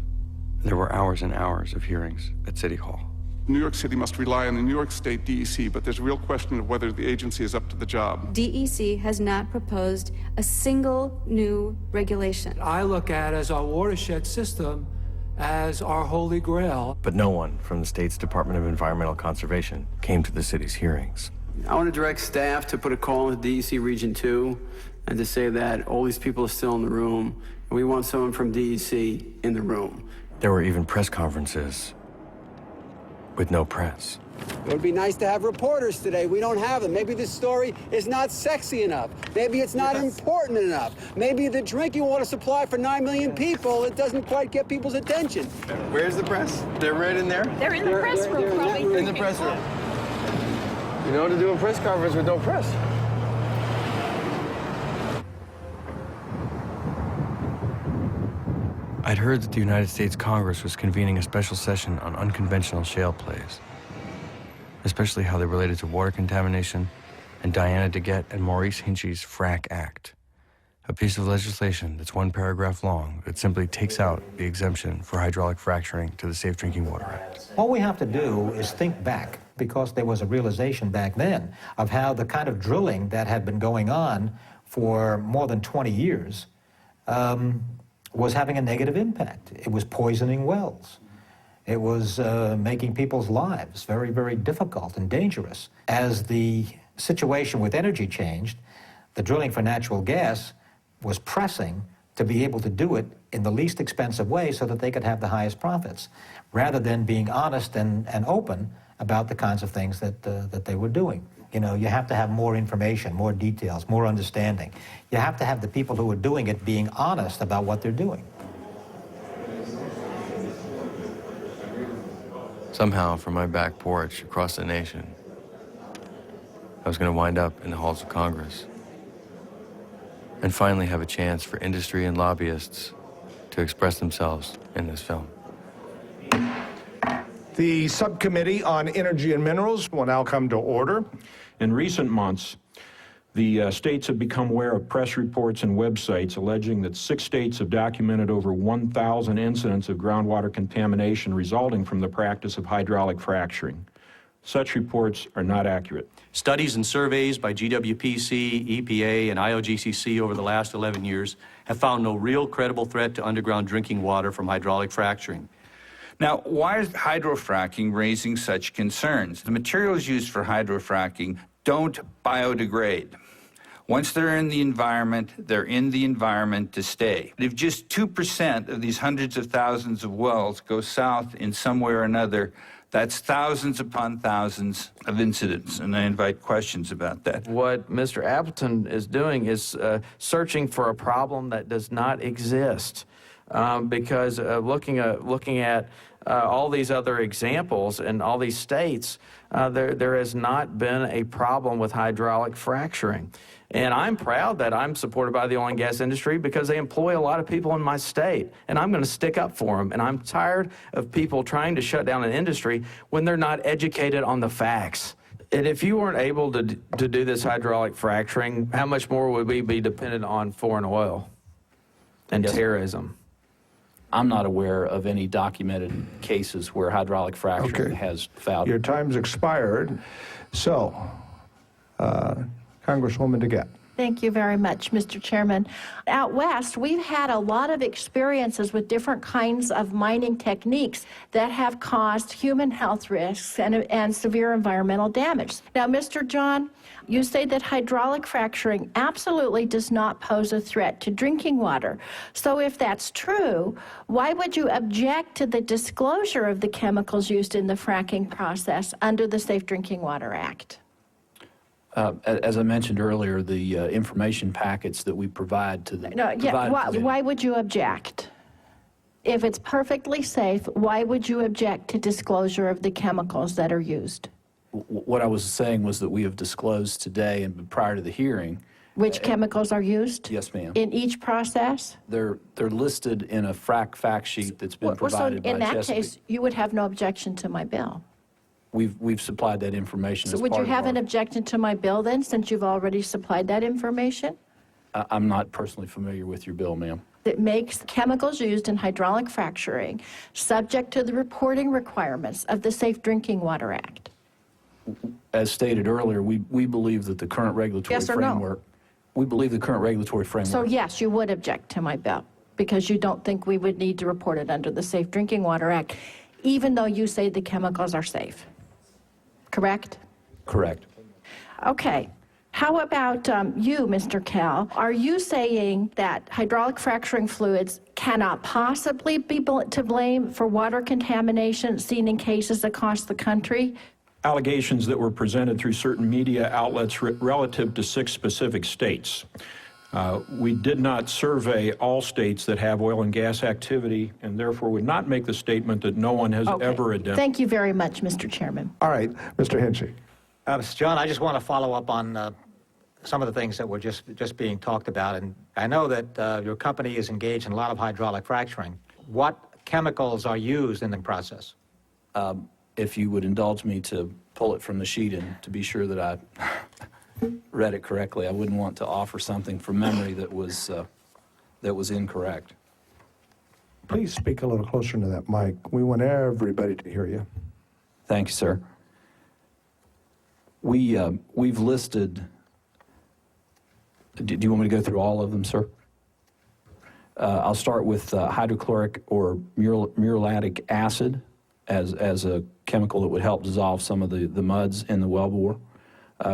There were hours and hours of hearings at City Hall. New York City must rely on the New York State DEC, but there's a real question of whether the agency is up to the job. DEC has not proposed a single new regulation. I look at as our watershed system as our holy grail. But no one from the state's Department of Environmental Conservation came to the city's hearings. I want to direct staff to put a call into DEC Region 2 and to say that all these people are still in the room, and we want someone from DEC in the room. There were even press conferences with no press. It would be nice to have reporters today. We don't have them. Maybe this story is not sexy enough. Maybe it's not important enough. Maybe the drinking water supply for 9 million people, it doesn't quite get people's attention. Where's the press? They're right in there? They're in the press room, probably. In the press room. You know, to do a press conference with no press. I'd heard that the United States Congress was convening a special session on unconventional shale plays, especially how they related to water contamination and Diana DeGette and Maurice Hinchy's Frack Act, a piece of legislation that's one paragraph long that simply takes out the exemption for hydraulic fracturing to the Safe Drinking Water Act. All we have to do is think back, because there was a realization back then of how the kind of drilling that had been going on for more than 20 years was having a negative impact. It was poisoning wells. It was making people's lives very, very difficult and dangerous. As the situation with energy changed, the drilling for natural gas was pressing to be able to do it in the least expensive way so that they could have the highest profits, rather than being honest and open about the kinds of things that they were doing. You know, you have to have more information, more details, more understanding. You have to have the people who are doing it being honest about what they're doing. Somehow, from my back porch across the nation, I was going to wind up in the halls of Congress and finally have a chance for industry and lobbyists to express themselves in this film. The Subcommittee on Energy and Minerals will now come to order. In recent months, the states have become aware of press reports and websites alleging that 6 states have documented over 1,000 incidents of groundwater contamination resulting from the practice of hydraulic fracturing. Such reports are not accurate. Studies and surveys by GWPC, EPA, and IOGCC over the last 11 years have found no real credible threat to underground drinking water from hydraulic fracturing. Now, why is hydrofracking raising such concerns? The materials used for hydrofracking don't biodegrade. Once they're in the environment to stay. If just 2% of these hundreds of thousands of wells go south in some way or another, that's thousands upon thousands of incidents, and I invite questions about that. What Mr. Appleton is doing is searching for a problem that does not exist, because looking at all these other examples in all these states, there has not been a problem with hydraulic fracturing. And I'm proud that I'm supported by the oil and gas industry because they employ a lot of people in my state, and I'm going to stick up for them. And I'm tired of people trying to shut down an industry when they're not educated on the facts. And if you weren't able to do this hydraulic fracturing, how much more would we be dependent on foreign oil and terrorism? I'm not aware of any documented cases where hydraulic fracturing has fouled. Your time's expired. So, Congresswoman DeGette. Thank you very much, Mr. Chairman. Out west, we've had a lot of experiences with different kinds of mining techniques that have caused human health risks and severe environmental damage. Now, Mr. John, you say that hydraulic fracturing absolutely does not pose a threat to drinking water. So if that's true, why would you object to the disclosure of the chemicals used in the fracking process under the Safe Drinking Water Act? As I mentioned earlier, the information packets that we provide to the... Why would you object? If it's perfectly safe, why would you object to disclosure of the chemicals that are used? What I was saying was that we have disclosed today and prior to the hearing... Which chemicals are used? Yes, ma'am. In each process? They're listed in a frac fact sheet that's been provided by So in that Chesapeake. case, you would have no objection to my bill? We've supplied that information So as would part you of have our- an objection to my bill then, since you've already supplied that information? I'm not personally familiar with your bill, ma'am. That makes chemicals used in hydraulic fracturing subject to the reporting requirements of the Safe Drinking Water Act. As stated earlier, we believe that the current regulatory Yes or no? framework, we believe the current regulatory framework. So yes, you would object to my bill because you don't think we would need to report it under the Safe Drinking Water Act, even though you say the chemicals are safe. Correct? Correct. Okay. How about you, Mr. Kell? Are you saying that hydraulic fracturing fluids cannot possibly be to blame for water contamination seen in cases across the country? Allegations that were presented through certain media outlets relative to 6 specific states. We did not survey all states that have oil and gas activity, and therefore would not make the statement that no one has ever identified. Thank you very much, Mr. Chairman. All right, Mr. Hinchy. Mr. John, I just want to follow up on some of the things that were just being talked about. And I know that your company is engaged in a lot of hydraulic fracturing. What chemicals are used in the process? If you would indulge me to pull it from the sheet and to be sure that I read it correctly, I wouldn't want to offer something from memory that was incorrect. Please speak a little closer to that mic. We want everybody to hear you. Thank you, sir. We've listed. Do you want me to go through all of them, sir? I'll start with hydrochloric or muriatic acid as a chemical that would help dissolve some of the muds in the wellbore.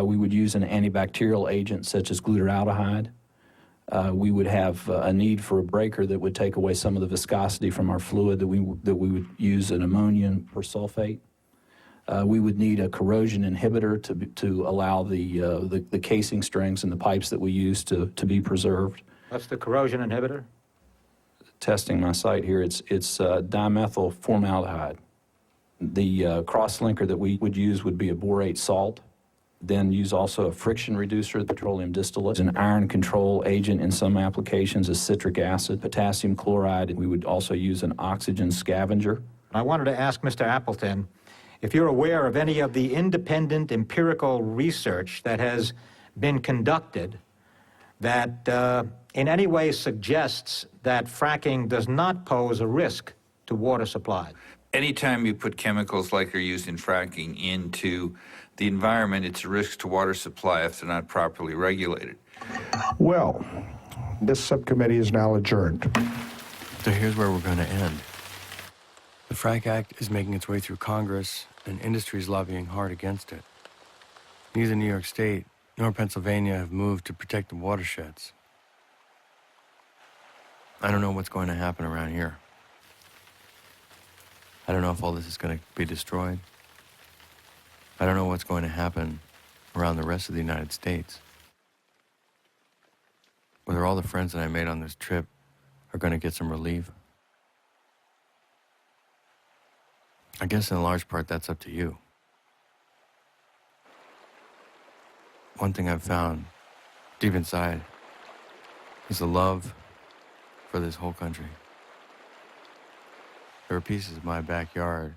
We would use an antibacterial agent such as glutaraldehyde. We would have a need for a breaker that would take away some of the viscosity from our fluid that we would use an ammonium persulfate. We would need a corrosion inhibitor to allow the casing strings and the pipes that we use to be preserved. What's the corrosion inhibitor? Testing my site here, it's dimethyl formaldehyde. The cross-linker that we would use would be a borate salt. Then use also a friction reducer, petroleum distillate, an iron control agent in some applications, is citric acid, potassium chloride. We would also use an oxygen scavenger. I wanted to ask Mr. Appleton if you're aware of any of the independent empirical research that has been conducted that in any way suggests that fracking does not pose a risk to water supply. Anytime you put chemicals like are used in fracking into the environment, it's a risk to water supply if they're not properly regulated. Well, this subcommittee is now adjourned. So here's where we're going to end. The FRAC Act is making its way through Congress, and industry is lobbying hard against it. Neither New York State nor Pennsylvania have moved to protect the watersheds. I don't know what's going to happen around here. I don't know if all this is going to be destroyed. I don't know what's going to happen around the rest of the United States. Whether all the friends that I made on this trip are going to get some relief. I guess in large part that's up to you. One thing I've found deep inside is the love for this whole country. There are pieces of my backyard